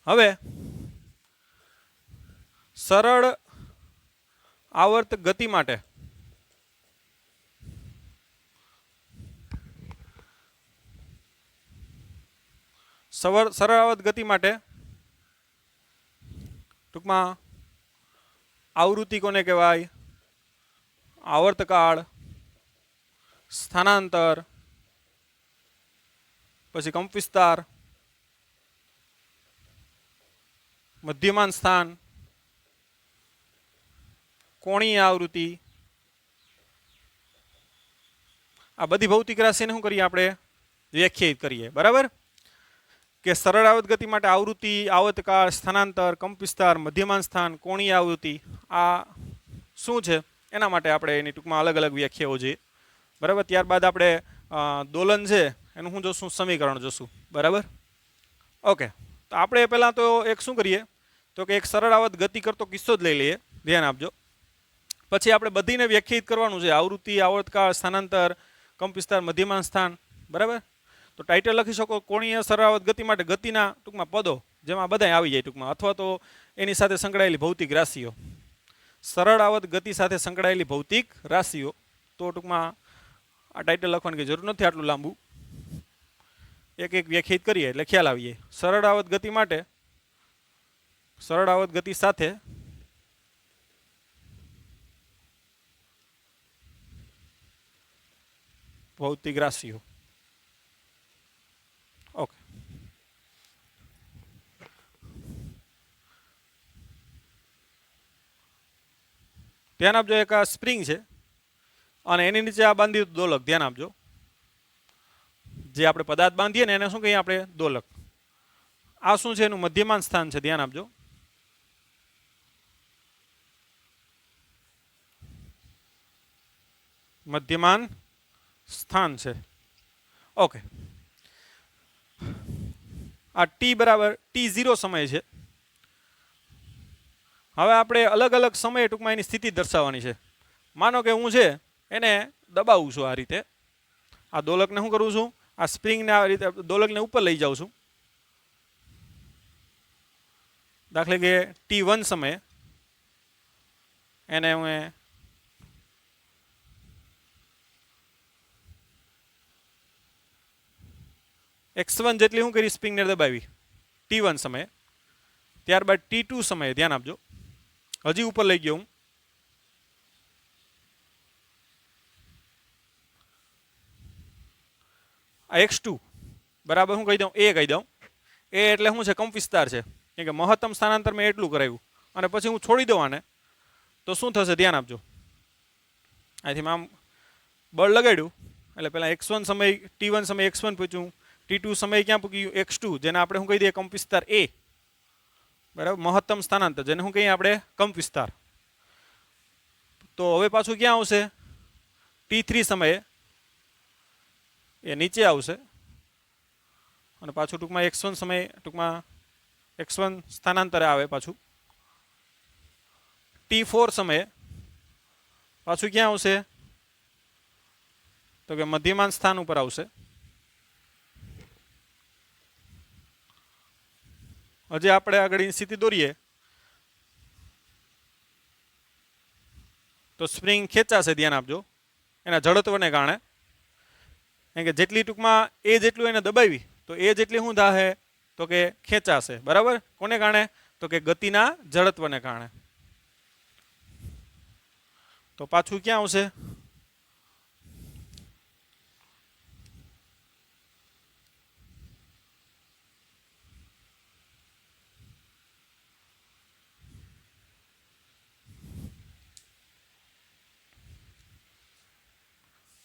હવે સરળ આવર્ત ગતિ માટે સરળ આવર્ત ગતિ માટે ટૂંકમાં આવૃત્તિ કોને કહેવાય? આવર્તકાળ, સ્થાનાંતર, પછી કંપવિસ્તાર, મધ્યમાન સ્થાન, કોણીય આવૃત્તિ. આ બધી ભૌતિક રાશિને શું કરીએ આપણે? વ્યાખ્યાયિત કરીએ. બરાબર? કે સરળ આવર્ત ગતિ માટે આવૃત્તિ, આવર્તકાળ, સ્થાનાંતર, કંપવિસ્તાર, મધ્યમાન સ્થાન, કોણીય આવૃત્તિ આ શું છે એના માટે આપણે એની ટૂંકમાં અલગ અલગ વ્યાખ્યાઓ જોઈએ. બરાબર? ત્યારબાદ આપણે દોલન છે એનું શું જોશું? સમીકરણ જોશું. બરાબર? ઓકે, તો આપણે પહેલાં તો એક શું કરીએ તો કે એક સરળ આવર્ત ગતિ કરતો કિસ્સો જ લઈ લઈએ. ધ્યાન આપજો. પછી આપણે બધીને વ્યાખ્યાયિત કરવાનું છે: આવૃત્તિ, આવર્તકાળ, સ્થાનાંતર, કંપવિસ્તાર, મધ્યમાન સ્થાન. બરાબર? તો ટાઇટલ લખી શકો કોણીય સરળ આવર્ત ગતિ માટે ગતિના ટૂંકમાં પદો, જેમાં બધા આવી જાય ટૂંકમાં, અથવા તો એની સાથે સંકળાયેલી ભૌતિક રાશિઓ. સરળ આવર્ત ગતિ સાથે સંકળાયેલી ભૌતિક રાશિઓ. તો ટૂંકમાં આ ટાઇટલ લખવાની કંઈ જરૂર નથી આટલું લાંબુ. એક એક વ્યાખ્યાયિત કરીએ એટલે ખ્યાલ આવી જાય. સરળ આવર્ત ગતિ માટે સરળ આવર્ત ગતિ સાથે ભૌતિક રાશિઓ. ઓકે, ધ્યાન આપજો. એક આ સ્પ્રિંગ છે અને એની નીચે આ બાંધ્યું દોલક. ધ્યાન આપજો. જે આપણે પદાર્થ બાંધીએ ને એને શું કહીએ આપણે? દોલક. આ શું છે? એનું મધ્યમાન સ્થાન છે. ધ્યાન આપજો. મધ્યમાન સ્થાન છે. ઓકે, આ ટી બરાબર T0 સમય છે. હવે આપણે અલગ અલગ સમયે ટૂંકમાં એની સ્થિતિ દર્શાવવાની છે. માનો કે હું છે એને દબાવું છું આ રીતે. આ દોલકને શું કરું છું? આ સ્પ્રિંગને આ રીતે દોલકને ઉપર લઈ જાઉં છું. દાખલા કે T1 સમયે એને હું x1 જેટલી શું કરી? સ્પ્રિંગને દબાવી T1 સમયે. ત્યારબાદ T2 સમયે ધ્યાન આપજો, હજી ઉપર લઈ ગયો હું. આ x2 બરાબર હું કહી દઉં? એ કહી દઉં. એ એટલે શું છે? કંપવિસ્તાર છે. કેમ કે મહત્તમ સ્થાનાંતર મેં એટલું કરાવ્યું અને પછી હું છોડી દઉં આને તો શું થશે? ધ્યાન આપજો. અહીંથી આમ બળ લગાડ્યું એટલે પહેલાં x1 સમય T1 સમય x1 પૂછ્યું, T2 સમય ક્યાં પૂગ્યું? x2, જેને આપણે શું કહી દઈએ? કંપવિસ્તાર A. બરાબર? મહત્તમ સ્થાનાંતર જેને શું કહીએ આપણે? કંપવિસ્તાર. તો હવે પાછું ક્યાં આવશે? T3 સમયે એ નીચે આવશે અને પાછું ટૂંકમાં x1 સમયે ટૂંકમાં x1 સ્થાનાંતરે આવે પાછું. T4 સમયે પાછું ક્યાં આવશે? તો કે મધ્યમાન સ્થાન ઉપર આવશે. હજી આપણે આગળની સ્થિતિ દોરીએ તો સ્પ્રિંગ ખેંચાશે. ધ્યાન આપજો. એના જડત્વને કારણે. કેમ કે જેટલી ટૂંકમાં એ જેટલું એને દબાવી તો એ જેટલી શું થાય? તો કે ખેંચાશે. બરાબર? કોને કારણે? તો કે ગતિના જડત્વને કારણે. તો પાછું ક્યાં આવશે?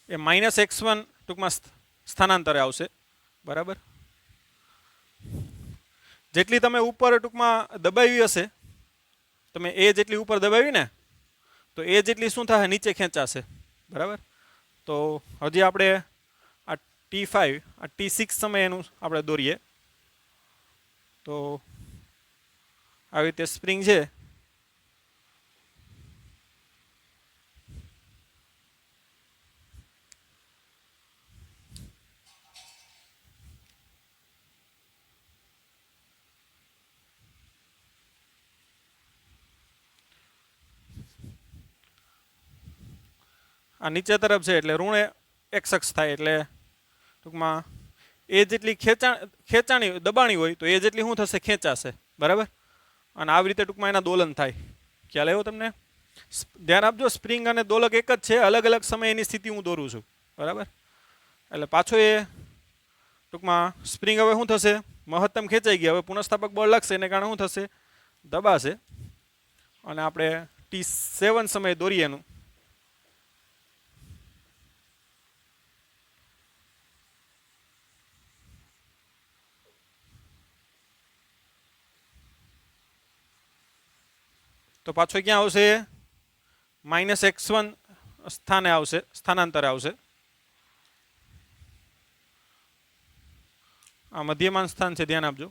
એ -x1 ટૂંકમાં સ્થાનાંતરે આવશે, બરાબર. જેટલી તમે ઉપર ટૂંકમાં દબાવી હશે, તમે એ જેટલી ઉપર દબાવી ને, તો એ જેટલી શું થાય, નીચે ખેંચાશે, બરાબર. તો હજી આપણે આ T5 આ T6 સમયનું આપણે દોરીએ. તો આવી રીતે સ્પ્રિંગ છે, આ નીચે તરફ છે એટલે ઋણ x અક્ષ થાય, એટલે ટૂંકમાં એ જેટલી ખેંચાણી દબાણી હોય તો એ જેટલી શું થશે, ખેંચાશે, બરાબર. અને આવી રીતે ટૂંકમાં એના દોલન થાય. ખ્યાલ આવ્યો તમને? ધ્યાન આપજો, સ્પ્રિંગ અને દોલક એક જ છે, અલગ અલગ સમય એની સ્થિતિ હું દોરું છું, બરાબર. એટલે પાછો એ ટૂંકમાં સ્પ્રિંગ હવે શું થશે, મહત્તમ ખેંચાઈ ગયા, હવે પુનઃસ્થાપક બળ લાગશે, એને કારણે શું થશે, દબાશે. અને આપણે T7 સમયે દોરીએ એનું. તો પાછો ક્યાં આવશે, -x1 સ્થાને આવશે, સ્થાનાંતરે આવશે. આ મધ્યમાન સ્થાન છે, ધ્યાન આપજો.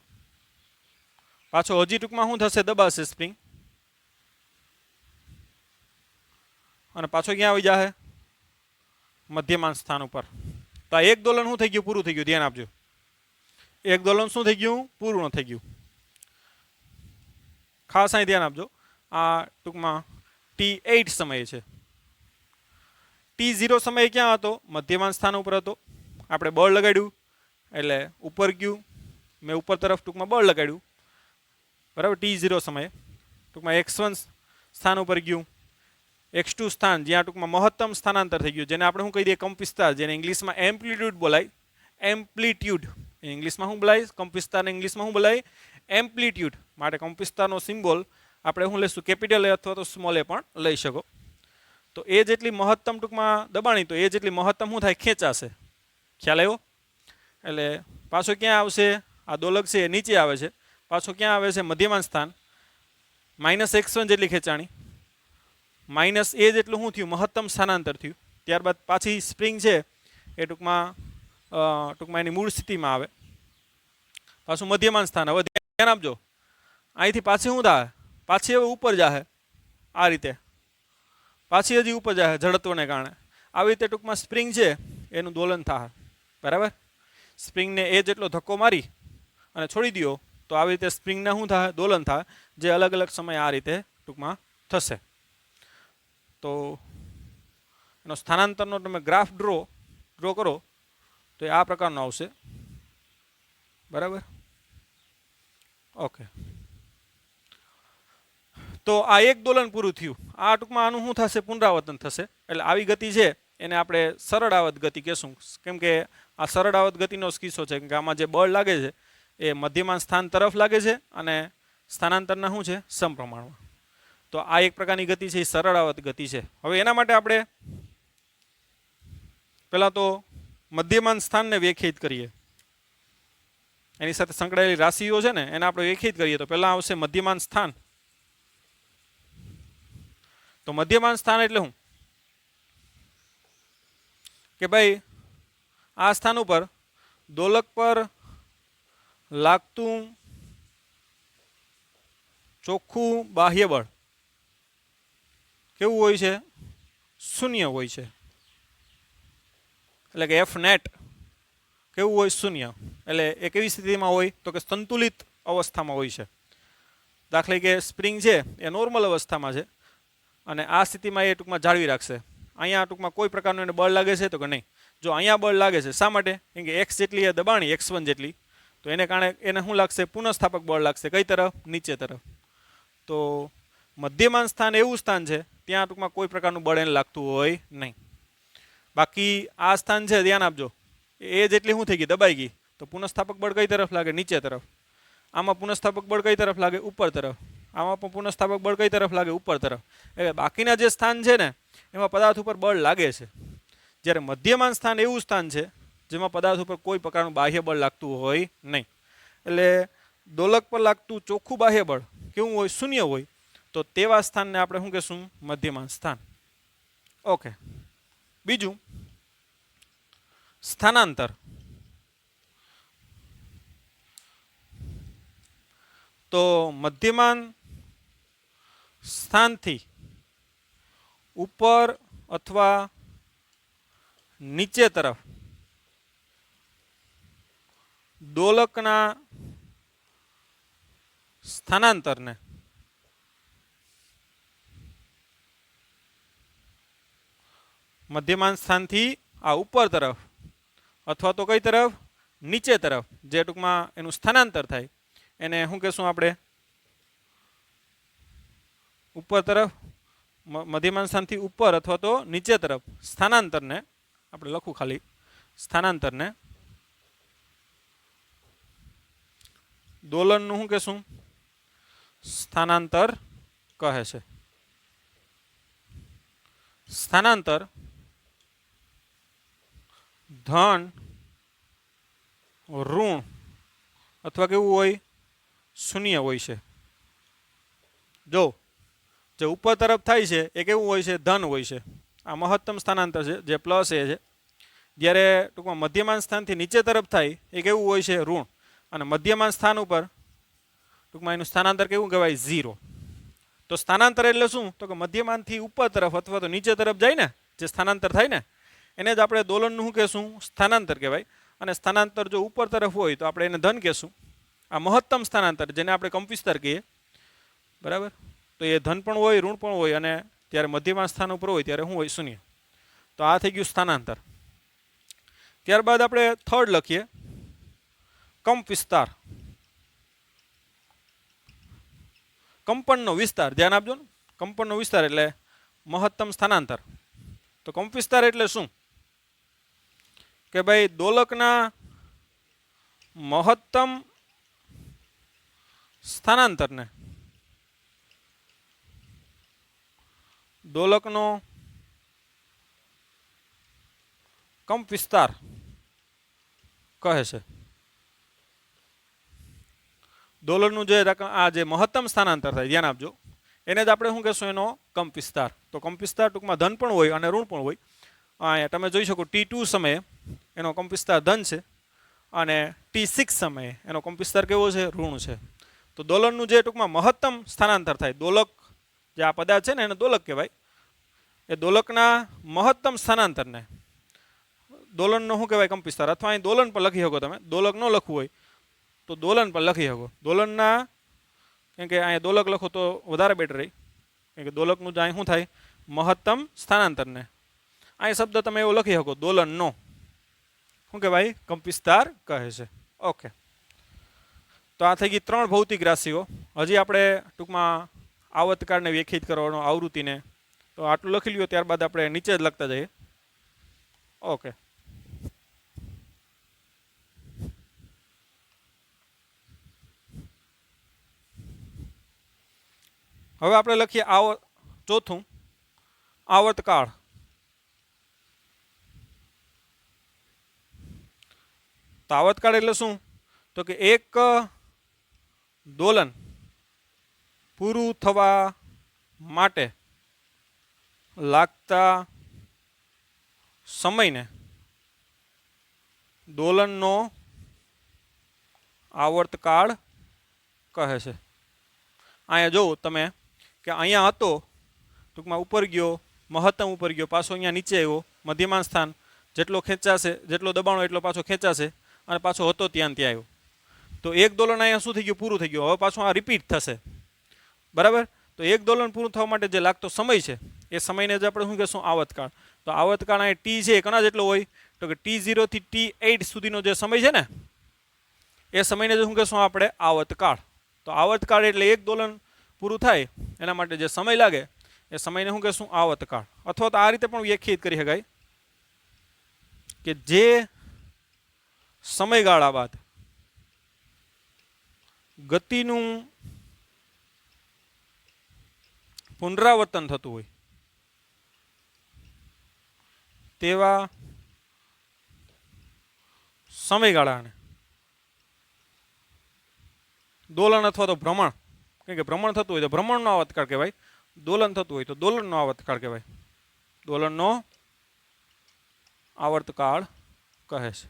પાછો હજી ટૂંકમાં શું થશે, દબાશે સ્પ્રિંગ, અને પાછો ક્યાં આવી જશે, મધ્યમાન સ્થાન ઉપર. તો આ એક દોલન શું થઈ ગયું, પૂરું થઈ ગયું. ધ્યાન આપજો, એક દોલન શું થઈ ગયું, પૂરું થઈ ગયું. ખાસ અહીં ધ્યાન આપજો, આ ટૂંકમાં T8 સમય છે. T0 સમય ક્યાં હતો, મધ્યમાન સ્થાન ઉપર હતો. આપણે બળ લગાડ્યું એટલે ઉપર ગયું, મેં ઉપર તરફ ટૂંકમાં બળ લગાડ્યું, બરાબર. T0 સમયે ટૂંકમાં x1 સ્થાન ઉપર ગયું, x2 સ્થાન જ્યાં ટૂંકમાં મહત્તમ સ્થાનાંતર થઈ ગયું, જેને આપણે શું કહી દઈએ, કંપવિસ્તાર, જેને ઇંગ્લિશમાં એમ્પ્લિટ્યુડ બોલાય. એમ્પ્લિટ્યુડ ઇંગ્લિશમાં શું બોલાય, કંપવિસ્તારને ઇંગ્લિશમાં શું બોલાય, એમ્પ્લિટ્યુડ. માટે કંપવિસ્તારનો સિમ્બોલ આપણે શું લઈશું, કેપિટલ એ અથવા તો સ્મોલ એ પણ લઈ શકો. તો એ જેટલી મહત્તમ ટૂંકમાં દબાણી, તો એ જેટલી મહત્તમ શું થાય, ખેંચાશે. ખ્યાલ આવ્યો? એટલે પાછો ક્યાં આવશે, આ દોલક છે એ નીચે આવે છે, પાછો ક્યાં આવે છે, મધ્યમાન સ્થાન. -x1 જેટલી ખેંચાણી, માઇનસ એ જેટલું શું થયું, મહત્તમ સ્થાનાંતર થયું. ત્યારબાદ પાછી સ્પ્રિંગ છે એ ટૂંકમાં એની મૂળ સ્થિતિમાં આવે, પાછું મધ્યમાન સ્થાન. હવે ધ્યાન આપજો, અહીંથી પાછી શું થાય, પાછી હવે ઉપર જાહે, આ રીતે પાછી હજી ઉપર જાય જડત્વને કારણે. આવી રીતે ટૂંકમાં સ્પ્રિંગ છે એનું દોલન થાય, બરાબર. સ્પ્રિંગને એ જેટલો ધક્કો મારી અને છોડી દો તો આવી રીતે સ્પ્રિંગને શું થાય, દોલન થાય, જે અલગ અલગ સમયે આ રીતે ટૂંકમાં થશે. તો એનો સ્થાનાંતરનો તમે ગ્રાફ ડ્રો કરો તો એ આ પ્રકારનો આવશે, બરાબર. ઓકે, તો આ એક દોલન પૂરું થયું. આ ટૂંકમાં આનું શું થશે, પુનરાવર્તન થશે. એટલે આવી ગતિ છે એને આપણે સરળ આવત ગતિ કહેશું, કેમ કે આ સરળ આવત ગતિનો કિસ્સો છે, કે આમાં જે બળ લાગે છે એ મધ્યમાન સ્થાન તરફ લાગે છે અને સ્થાનાંતરના શું છે, સમપ્રમાણમાં. તો આ એક પ્રકારની ગતિ છે, એ સરળ આવત ગતિ છે. હવે એના માટે આપણે પહેલાં તો મધ્યમાન સ્થાનને વ્યાખ્યાયિત કરીએ, એની સાથે સંકળાયેલી રાશિઓ છે ને એને આપણે વ્યાખ્યાયિત કરીએ. તો પહેલાં આવશે મધ્યમાન સ્થાન. તો મધ્યમાન સ્થાન એટલે શું, કે ભાઈ આ સ્થાન ઉપર દોલક પર લાગતું ચોખ્ખું બાહ્ય બળ કેવું હોય છે, શૂન્ય હોય છે. એટલે કે F નેટ કેવું હોય, શૂન્ય. એટલે એ કેવી સ્થિતિમાં હોય, તો કે સંતુલિત અવસ્થામાં હોય છે. દાખલા કે સ્પ્રિંગ છે એ નોર્મલ અવસ્થામાં છે અને આ સ્થિતિમાં એ ટૂંકમાં જાળવી રાખશે. અહીંયા ટૂંકમાં કોઈ પ્રકારનું એને બળ લાગે છે તો કે નહીં. જો અહીંયા બળ લાગે છે, શા માટે, કેમ કે x જેટલી એ દબાણી x1 જેટલી, તો એને કારણે એને શું લાગશે, પુનઃસ્થાપક બળ લાગશે. કઈ તરફ, નીચે તરફ. તો મધ્યમાન સ્થાન એવું સ્થાન છે ત્યાં ટૂંકમાં કોઈ પ્રકારનું બળ એને લાગતું હોય નહીં. બાકી આ સ્થાન છે, ધ્યાન આપજો, એ જેટલી શું થઈ ગઈ, દબાઈ ગઈ, તો પુનઃસ્થાપક બળ કઈ તરફ લાગે, નીચે તરફ. આમાં પુનઃસ્થાપક બળ કઈ તરફ લાગે, ઉપર તરફ. આમાં પણ પુનઃસ્થાપક બળ કઈ તરફ લાગે, ઉપર તરફ. એટલે બાકીના જે સ્થાન છે ને એમાં પદાર્થ ઉપર બળ લાગે છે. જ્યારે મધ્યમાન સ્થાન એવું સ્થાન છે જેમાં પદાર્થ ઉપર કોઈ પ્રકારનું બાહ્ય બળ લાગતું હોય નહીં. એટલે દોલક પર લાગતું ચોખ્ખું બાહ્ય બળ કેવું હોય? શૂન્ય હોય. તો તેવા સ્થાનને આપણે શું કહેશું? મધ્યમાન સ્થાન. ઓકે. બીજું સ્થાનાંતર. તો મધ્યમાન સ્થાનથી ઉપર અથવા નીચે તરફ દોલકના સ્થાનાંતરને મધ્યમાન સ્થાનથી આ ઉપર તરફ અથવા તો કઈ તરફ? નીચે તરફ જે ટૂંકમાં એનું સ્થાનાંતર થાય એને શું કહેશું આપણે? ઉપર તરફ, મધ્યમાન સ્થાનથી ઉપર અથવા તો નીચે તરફ સ્થાનાંતરને આપણે લખું ખાલી સ્થાનાંતરને દોલનનું શું કહેશું? સ્થાનાંતર કહે છે. સ્થાનાંતર ધન, ઋણ અથવા કેવું હોય? શૂન્ય હોય છે. જો જે ઉપર તરફ થાય છે એ કેવું હોય છે? ધન હોય છે. આ મહત્તમ સ્થાનાંતર છે જે પ્લસ એ છે. જ્યારે ટૂંકમાં મધ્યમાન સ્થાનથી નીચે તરફ થાય એ કેવું હોય છે? ઋણ. અને મધ્યમાન સ્થાન ઉપર ટૂંકમાં એનું સ્થાનાંતર કેવું કહેવાય? 0. તો સ્થાનાંતર એટલે શું? તો કે મધ્યમાનથી ઉપર તરફ અથવા તો નીચે તરફ જાય ને જે સ્થાનાંતર થાય ને એને જ આપણે દોલનનું શું કહેશું? સ્થાનાંતર કહેવાય. અને સ્થાનાંતર જો ઉપર તરફ હોય તો આપણે એને ધન કહેશું. આ મહત્તમ સ્થાનાંતર જેને આપણે કંપવિસ્તાર કહીએ, બરાબર? તો એ ધન પણ હોય, ઋણ પણ હોય, અને ત્યારે મધ્યમાન સ્થાન ઉપર હોય ત્યારે શું હોય? શૂન્ય. તો આ થઈ ગયું સ્થાનાંતર. ત્યારબાદ આપણે થર્ડ લખીએ કંપ વિસ્તાર. કંપનનો વિસ્તાર, ધ્યાન આપજો ને. કંપનનો વિસ્તાર એટલે મહત્તમ સ્થાનાંતર. તો કંપ વિસ્તાર એટલે શું? કે ભાઈ દોલકના મહત્તમ સ્થાનાંતરને દોલકનો કંપ વિસ્તાર કહે છે. દોલનનું જે આ જે મહત્તમ સ્થાનાંતર થાય, ધ્યાન આપજો, એને જ આપણે શું કહેશું? એનો કંપ વિસ્તાર. તો કંપ વિસ્તાર ટૂંકમાં ધન પણ હોય અને ઋણ પણ હોય. અહીંયા તમે જોઈ શકો T2 સમયે એનો કંપ વિસ્તાર ધન છે અને T6 સમયે એનો કંપ વિસ્તાર કેવો છે? ઋણ છે. તો દોલનનું જે ટૂંકમાં મહત્તમ સ્થાનાંતર થાય, દોલક જે આ પદાર્થ છે ને એને દોલક કહેવાય. એ દોલકના મહત્તમ સ્થાનાંતરને દોલનનો શું કહેવાય? કંપ વિસ્તાર. અથવા અહીં દોલન પર લખી શકો તમે. દોલક ન લખવું હોય તો દોલન પર લખી શકો. દોલનના, કેમ કે અહીંયા દોલક લખો તો વધારે બેટર રહી, કેમ કે દોલકનું જ અહીં શું થાય? મહત્તમ સ્થાનાંતરને અહીં શબ્દ તમે એવો લખી શકો, દોલનનો શું કહેવાય? કંપ વિસ્તાર કહે છે. ઓકે. તો આ થઈ ગઈ 3 ભૌતિક રાશિઓ. હજી આપણે ટૂંકમાં આવર્તકાળને વ્યાખ્યાયિત કરવાનો, આવૃત્તિને. તો આટલું લખી લ્યો, ત્યારબાદ આપણે નીચે જ લખતા જઈએ. ઓકે. હવે આપણે લખીએ ચોથું આવર્તકાળ. તો આવર્તકાળ એટલે શું? તો કે એક દોલન પૂરું થવા માટે લાગતા સમયને દોલનનો આવર્તકાળ કહે છે. અહીંયા જોવો તમે કે અહીંયા હતો, ટૂંકમાં ઉપર ગયો, મહત્તમ ઉપર ગયો, પાછો અહીંયા નીચે આવ્યો, મધ્યમાન સ્થાન જેટલો ખેંચાશે, જેટલો દબાણો એટલો પાછો ખેંચાશે, અને પાછો હતો ત્યાં આવ્યો. તો એક દોલન અહીંયા શું થઈ ગયું? પૂરું થઈ ગયું. હવે પાછું આ રિપીટ થશે, બરાબર? તો એક દોલન પૂરું થવા માટે જે લાગતો સમય છે એ સમયને જ આપણે શું કહેશું? આવર્તકાળ. તો આવર્તકાળ અહીં T છે એ ઘણા જેટલો હોય? તો કે T0 થી T8 સુધીનો જે સમય છે ને એ સમયને શું કહેશું આપણે? આવર્તકાળ. તો આવર્તકાળ એટલે એક દોલન પૂરું થાય એના માટે જે સમય લાગે એ સમયને શું કહેશું? આવર્તકાળ. અથવા તો આ રીતે પણ વ્યાખ્યાયિત કરી શકાય કે જે સમયગાળા બાદ ગતિનું પુનરાવર્તન થતું હોય તેવા સમયગાળાને દોલન અથવા તો ભ્રમણ, કેમ કે ભ્રમણ થતું હોય તો ભ્રમણનો આવર્તકાળ કહેવાય, દોલન થતું હોય તો દોલનનો આવર્તકાળ કહેવાય. દોલનનો આવર્તકાળ કહે છે.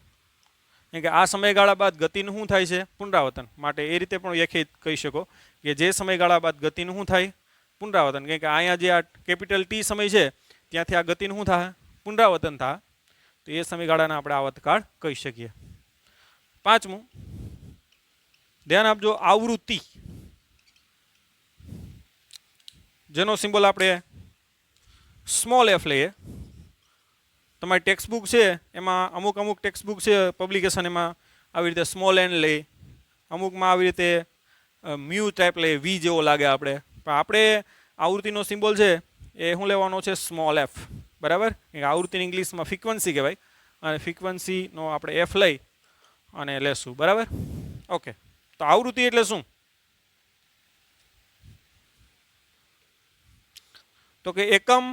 કેમ કે આ સમયગાળા બાદ ગતિનું શું થાય છે? પુનરાવર્તન. માટે એ રીતે પણ વ્યાખ્યાયિત કહી શકો કે જે સમયગાળા બાદ ગતિનું શું થાય? પુનરાવર્તન. કેમ કે અહીંયા જે આ કેપિટલ ટી સમય છે ત્યાંથી આ ગતિનું શું થાય? પુનરાવર્તન થાય. તો એ સમયગાળાને આપણે આવર્તકાળ કહી શકીએ. પાંચમું, ધ્યાન આપજો, આવૃત્તિ, જેનો સિમ્બોલ આપણે સ્મોલ એફ લઈએ. તમારી ટેક્સ્ટ બુક છે એમાં અમુક ટેક્સ્ટ બુક છે પબ્લિકેશન, એમાં આવી રીતે સ્મોલ એન લઈ, અમુકમાં આવી રીતે મ્યુ ટાઈપ લઈએ, વી જેવો લાગે આપણે. પણ આપણે આવૃત્તિનો સિમ્બોલ છે એ શું લેવાનો છે? Small F. બરાબર? આવૃત્તિની ઇંગ્લિશમાં ફ્રીક્વન્સી કહેવાય, અને ફ્રીક્વન્સીનો આપણે એફ લઈ અને લેશું. બરાબર? ઓકે. તો આવૃત્તિ એટલે શું? તો કે એકમ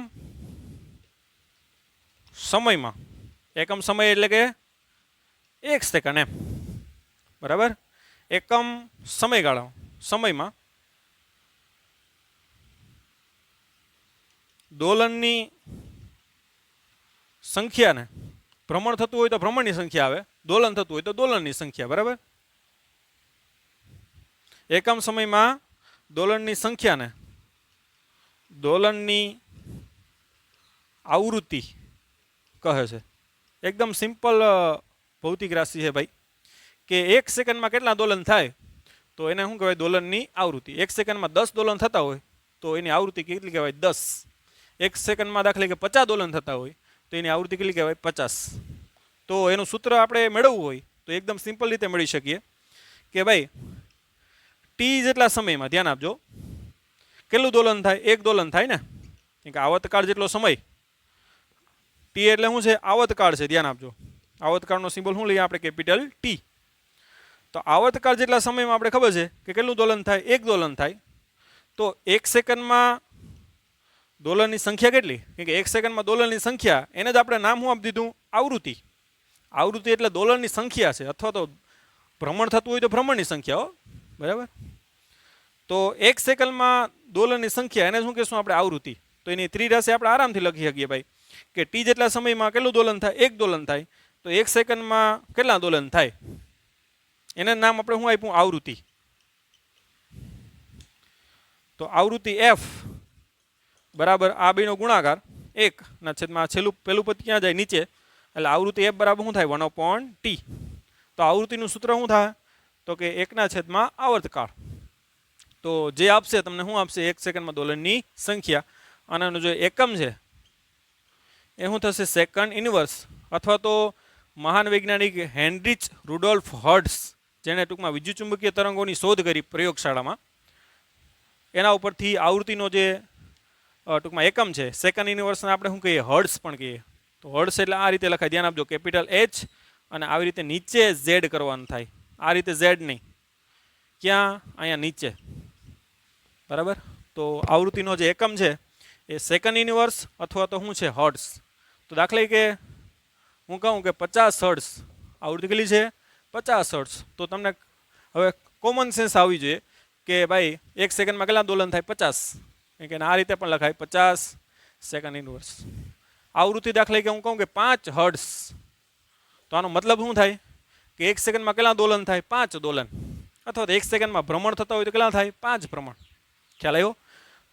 સમયમાં, એકમ સમય એટલે કે 1 સેકન્ડ એમ. બરાબર? એકમ સમયગાળા સમયમાં દોલનની સંખ્યાને, ભ્રમણ થતું હોય તો ભ્રમણની સંખ્યા આવે, દોલન થતું હોય તો દોલનની સંખ્યા. બરાબર? એકમ સમયમાં દોલનની સંખ્યાને દોલનની આવૃત્તિ કહે છે. એકદમ સિમ્પલ ભૌતિક રાશિ છે ભાઈ, કે 1 સેકન્ડમાં કેટલા દોલન થાય તો એને શું કહેવાય? દોલનની આવૃત્તિ. 1 સેકન્ડમાં 10 દોલન થતા હોય તો એની આવૃત્તિ કેટલી કહેવાય? 10. 1 સેકન્ડમાં દાખલા કે 50 દોલન થતા હોય તો એની આવૃત્તિ કેટલી કહેવાય? 50. તો એનું સૂત્ર આપણે મેળવવું હોય તો એકદમ સિમ્પલ રીતે મેળવી શકીએ કે ભાઈ ટી જેટલા સમયમાં, ધ્યાન આપજો, કેટલું દોલન થાય? 1 દોલન થાય ને. કેમ કે આવર્તકાળ જેટલો સમય, ટી એટલે શું છે? આવર્તકાળ છે. ધ્યાન આપજો, આવર્તકાળનો સિમ્બોલ શું લઈએ આપણે? Capital T. તો આવર્તકાળ જેટલા સમયમાં આપણે ખબર છે કે કેટલું દોલન થાય? 1 દોલન થાય. તો 1 સેકન્ડમાં દોલનની સંખ્યા કેટલી? કેમ કે 1 સેકન્ડમાં દોલનની સંખ્યા, એને જ આપણે નામ શું આપી દીધું? આવૃત્તિ. આવૃત્તિ એટલે દોલનની સંખ્યા છે, અથવા તો ભ્રમણ થતું હોય તો ભ્રમણની સંખ્યા. હો, બરાબર? તો 1 સેકન્ડમાં દોલનની સંખ્યા, એને શું કહેશું આપણે? આવૃત્તિ. તો એની ત્રિરાશિ આપણે આરામથી લખી શકીએ ભાઈ, કે ટી જેટલા સમયમાં કેટલું દોલન થાય? 1 દોલન થાય. તો 1 સેકન્ડમાં કેટલા દોલન થાય? એને નામ આપણે શું આપ્યું? આવૃત્તિ. તો આવૃત્તિ એફ બરાબર આ બેનો ગુણાકાર 1/, છેલ્લું પેલું પદ ક્યાં જાય? નીચે. એટલે આવૃત્તિ એફ બરાબર શું થાય? 1/t. તો આવૃત્તિનું સૂત્ર શું થાય? તો કે 1/, આવર્તકાળ. તો જે આપશે તમને શું આપશે? 1 સેકન્ડમાં દોલનની સંખ્યા. અને એનો જો એકમ છે એ શું થશે? Second inverse. અથવા તો મહાન વૈજ્ઞાનિક હેનરીચ રુડોલ્ફ હર્ટ્ઝ, જેણે ટૂંકમાં વિદ્યુતચુંબકીય તરંગોની શોધ કરી પ્રયોગશાળામાં, એના ઉપરથી આવૃત્તિનો જે ટૂંકમાં એકમ છે સેકન્ડ ઇનવર્સને આપણે શું કહીએ? હર્ટ્ઝ પણ કહીએ. તો હર્ટ્ઝ એટલે આ રીતે લખાય. ધ્યાન આપજો, કેપિટલ એચ અને આવી રીતે નીચે ઝેડ કરવાનું થાય. આ રીતે ઝેડ નહીં, ક્યાં? અહીંયા નીચે. બરાબર? તો આવૃત્તિનો જે એકમ છે એ સેકન્ડ ઇનવર્સ અથવા તો શું છે? હર્ટ્ઝ. તો દાખલા કે હું કહું કે 50 હર્ટ્ઝ આવૃત્તિ કેટલી છે? 50 હર્ટ્ઝ. તો તમને હવે કોમન સેન્સ આવી જોઈએ કે ભાઈ 1 સેકન્ડમાં કેટલા દોલન થાય? 50. કે આ રીતે પણ લખાય, 50 સેકન્ડ ઇનવર્સ. આવૃત્તિ દાખલા કે હું કહું કે 5 હર્ટ્ઝ, તો આનો મતલબ શું થાય? કે 1 સેકન્ડમાં કેટલા દોલન થાય? 5 દોલન. અથવા તો 1 સેકન્ડમાં ભ્રમણ થતા હોય તો કેટલા થાય? 5 ભ્રમણ. ખ્યાલ આવ્યો?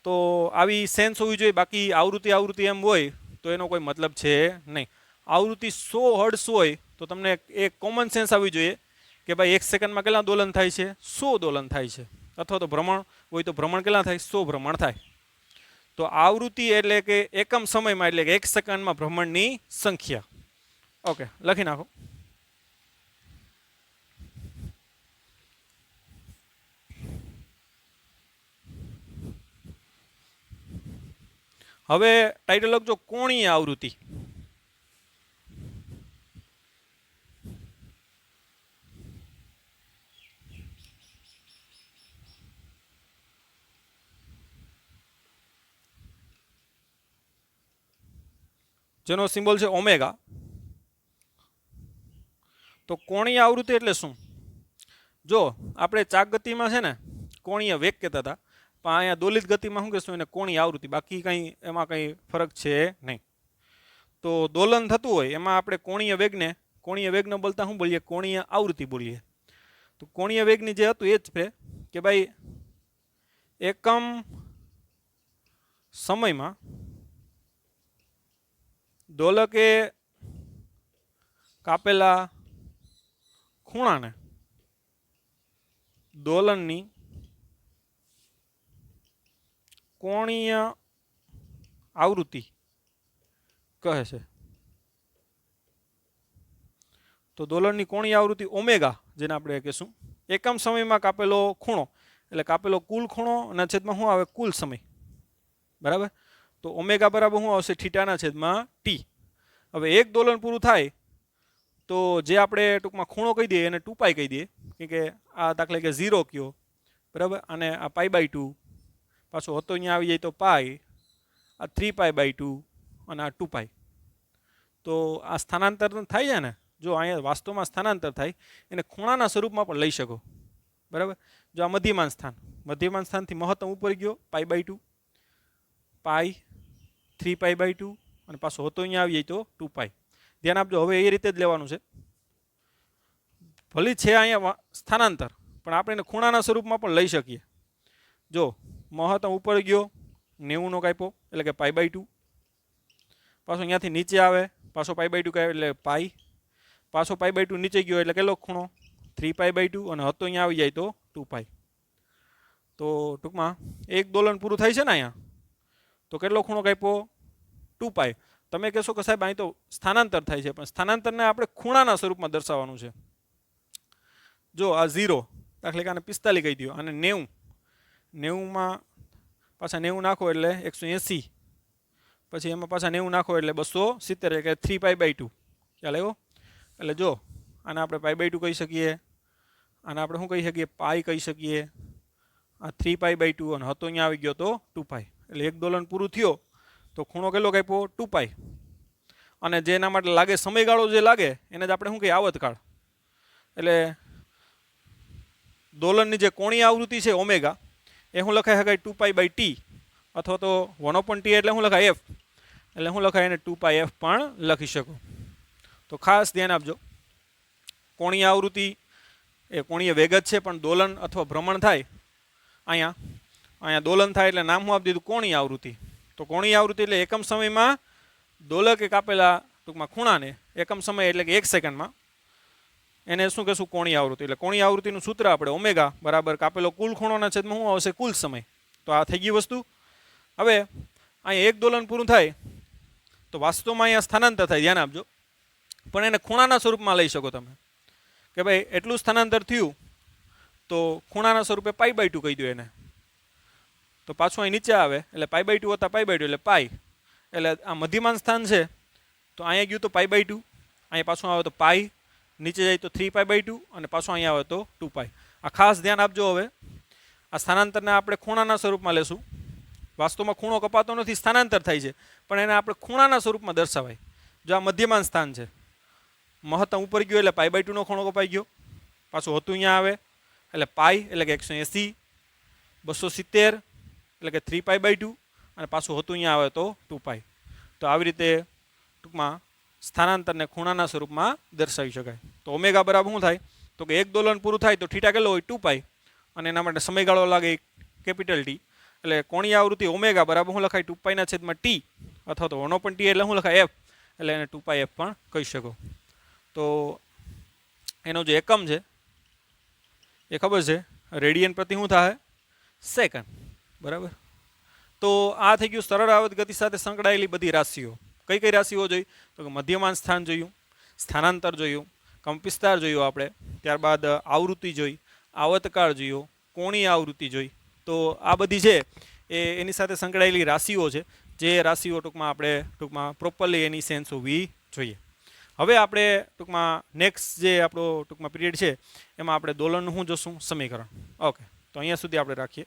તો આવી સેન્સ હોવી જોઈએ. બાકી આવૃત્તિ એમ હોય તો એનો કોઈ મતલબ છે નહીં. આવૃત્તિ 100 હર્ટ્ઝ હોય તો તમને એક કોમન સેન્સ આવવી જોઈએ કે ભાઈ 1 સેકન્ડમાં કેટલા દોલન થાય છે? 100 દોલન થાય છે. અથવા તો ભ્રમણ હોય તો ભ્રમણ કેટલા થાય? 100 ભ્રમણ થાય. તો આવૃત્તિ એટલે કે એકમ સમયમાં, એટલે કે 1 સેકન્ડમાં ભ્રમણની સંખ્યા. ઓકે, લખી નાખો. હવે ટાઇટલ લખજો, કોણીય આવૃત્તિ. જેનો સિમ્બોલ છે ઓમેગા. તો કોણીય આવૃત્તિ એટલે શું? જો આપણે ચાક ગતિમાં છે ને કોણીય વેગ કહેતા હતા, પણ અહીંયા દોલિત ગતિમાં શું કહેશું એને કોણીય આવૃત્તિ, બાકી કંઈ એમાં કંઈ ફરક છે નહીં. તો દોલન થતું હોય એમાં આપણે કોણીય વેગને બોલતા શું બોલીએ? કોણીય આવૃત્તિ બોલીએ. તો કોણીય વેગની જે હતું એ જ છે કે ભાઈ એકમ સમયમાં દોલકે કાપેલા ખૂણાને દોલનની કોણીય આવૃત્તિ કહે છે. તો દોલનની કોણીય આવૃત્તિ ઓમેગા, જેને આપણે કહીશું એકમ સમયમાં કાપેલો ખૂણો, એટલે કાપેલો કુલ ખૂણો અને છેદમાં શું આવે? કુલ સમય. બરાબર. તો ઓમેગા બરાબર શું આવશે? થીટાના છેદમાં ટી. હવે એક દોલન પૂરું થાય તો જે આપણે ટૂંકમાં ખૂણો કહી દઈએ એને 2π કહી દઈએ, કે આ દાખલા કે 0 કયો, બરાબર, અને આ π/2 પાછો હતો અહીંયા આવી જાય તો પાઈ, આ 3π/2 અને આ 2π. તો આ સ્થાનાંતર થાય છે ને, જો અહીંયા વાસ્તવમાં સ્થાનાંતર થાય એને ખૂણાના સ્વરૂપમાં પણ લઈ શકો. બરાબર. જો આ મધ્યમાન સ્થાનથી મહત્તમ ઉપર ગયો π/2, પાઈ, 3π/2 અને પાછો હતો અહીંયા આવી જાય તો 2π. ધ્યાન આપજો, હવે એ રીતે જ લેવાનું છે. ભલે છે અહીંયા સ્થાનાંતર, પણ આપણે એને ખૂણાના સ્વરૂપમાં પણ લઈ શકીએ. જો મહત્તમ ઉપર ગયો 90નો કાપ્યો એટલે કે π/2, પાછો અહીંયાથી નીચે આવે પાછો π/2 કાપ્યો એટલે પાઈ, પાછો π/2 નીચે ગયો એટલે કેટલો ખૂણો? 3π/2 અને હતો અહીંયા આવી જાય તો 2π. તો ટૂંકમાં એક દોલન પૂરું થાય છે ને અહીંયા, તો કેટલો ખૂણો કાપ્યો? 2π. તમે કહેશો કે સાહેબ અહીં તો સ્થાનાંતર થાય છે, પણ સ્થાનાંતરને આપણે ખૂણાના સ્વરૂપમાં દર્શાવવાનું છે. જો આ 0 દાખલા કે આને 45 કહી દો, અને 90માં પાછા 90 નાખો એટલે 180, પછી એમાં પાછા 90 નાખો એટલે 270, એટલે 3π/2. ખ્યાલ આવ્યો? એટલે જો આને આપણે π/2 કહી શકીએ, આને આપણે શું કહી શકીએ? પાઈ કહી શકીએ. આ 3π/2 અને હતો અહીંયા આવી ગયો તો 2π. એટલે એક દોલન પૂરું થયો તો ખૂણો કેટલો કાપ્યો? 2π. અને જે એના માટે લાગે સમયગાળો જે લાગે એને જ આપણે શું કહીએ? આવતકાળ. એટલે દોલનની જે કોણીય આવૃત્તિ છે ઓમેગા, એ શું લખાઈ શકાય? 2π/t, અથવા તો 1/t એટલે શું લખાય? f. એટલે શું લખાય? એને 2πf પણ લખી શકો. તો ખાસ ધ્યાન આપજો, કોણીય આવૃત્તિ એ કોણીય વેગ જ છે, પણ દોલન અથવા ભ્રમણ થાય અહીંયા દોલન થાય એટલે નામ શું આપી દીધું? કોણીય આવૃત્તિ. તો કોણીય આવૃત્તિ એટલે એકમ સમયમાં દોલકે કાપેલા ટૂંકમાં ખૂણાને એકમ સમય એટલે કે 1 સેકન્ડમાં એને શું કહેશું? કોણીય આવૃત્તિ. એટલે કોણીય આવૃત્તિનું સૂત્ર આપણે ઓમેગા બરાબર કાપેલો કુલ ખૂણોના છેદમાં શું આવશે? કુલ સમય. તો આ થઈ ગઈ વસ્તુ. હવે અહીંયા એક દોલન પૂરું થાય તો વાસ્તવમાં અહીંયા સ્થાનાંતર થાય, ધ્યાન આપજો, પણ એને ખૂણાના સ્વરૂપમાં લઈ શકો તમે, કે ભાઈ એટલું સ્થાનાંતર થયું તો ખૂણાના સ્વરૂપે π/2 કહી દો એને. તો પાછું અહીં નીચે આવે એટલે π/2 હતા π/2 એટલે પાઈ. એટલે આ મધ્યમાન સ્થાન છે તો અહીંયા ગયું તો π/2, અહીંયા પાછું આવે તો પાઈ, નીચે જાય તો 3π/2 અને પાછું અહીંયા આવે તો 2π. આ ખાસ ધ્યાન આપજો. હવે આ સ્થાનાંતરને આપણે ખૂણાના સ્વરૂપમાં લેશું. વાસ્તવમાં ખૂણો કપાતો નથી, સ્થાનાંતર થાય છે, પણ એને આપણે ખૂણાના સ્વરૂપમાં દર્શાવાય. જો આ મધ્યમાન સ્થાન છે, મહત્તમ ઉપર ગયો એટલે π/2નો ખૂણો કપાઈ ગયો, પાછું હતું અહીંયા આવે એટલે પાઈ એટલે કે 180, 270 એટલે કે 3π/2 અને પાછું હતું અહીંયા આવે તો 2π. તો આવી રીતે ટૂંકમાં સ્થાનાંતરને ખૂણાના સ્વરૂપમાં દર્શાવી શકાય. તો ઓમેગા બરાબર શું થાય? તો કે એક દોલન પૂરું થાય તો થીટા કેટલો હોય? 2π. અને એના માટે સમયગાળો લાગે કેપિટલ ટી. એટલે કોણીય આવૃત્તિ ઓમેગા બરાબર શું લખાય? 2πના છેદમાં ટી, અથવા તો 1/t એટલે શું લખાય? f. એટલે એને 2πf પણ કહી શકો. તો એનો જે એકમ છે એ ખબર છે, રેડિયન પ્રતિ શું થાય? સેકન્ડ. બરાબર. તો આ થઈ ગયું સરળ આવર્ત ગતિ સાથે સંકળાયેલી બધી રાશિઓ. કઈ કઈ રાશિઓ જોઈ? તો કે મધ્યમાન સ્થાન જોયું, સ્થાનાંતર જોયું, કંપવિસ્તાર જોયું આપણે, ત્યારબાદ આવૃત્તિ જોઈ, આવર્તકાળ જોયો, કોણીય આવૃત્તિ જોઈ. તો આ બધી છે એ એની સાથે સંકળાયેલી રાશિઓ છે, જે રાશિઓ ટૂંકમાં પ્રોપરલી એની સેન્સ હોવી જોઈએ. હવે આપણે ટૂંકમાં નેક્સ્ટ જે આપણો ટૂંકમાં પીરિયડ છે એમાં આપણે દોલનનું શું જોશું? સમીકરણ. ઓકે, તો અહીંયા સુધી આપણે રાખીએ.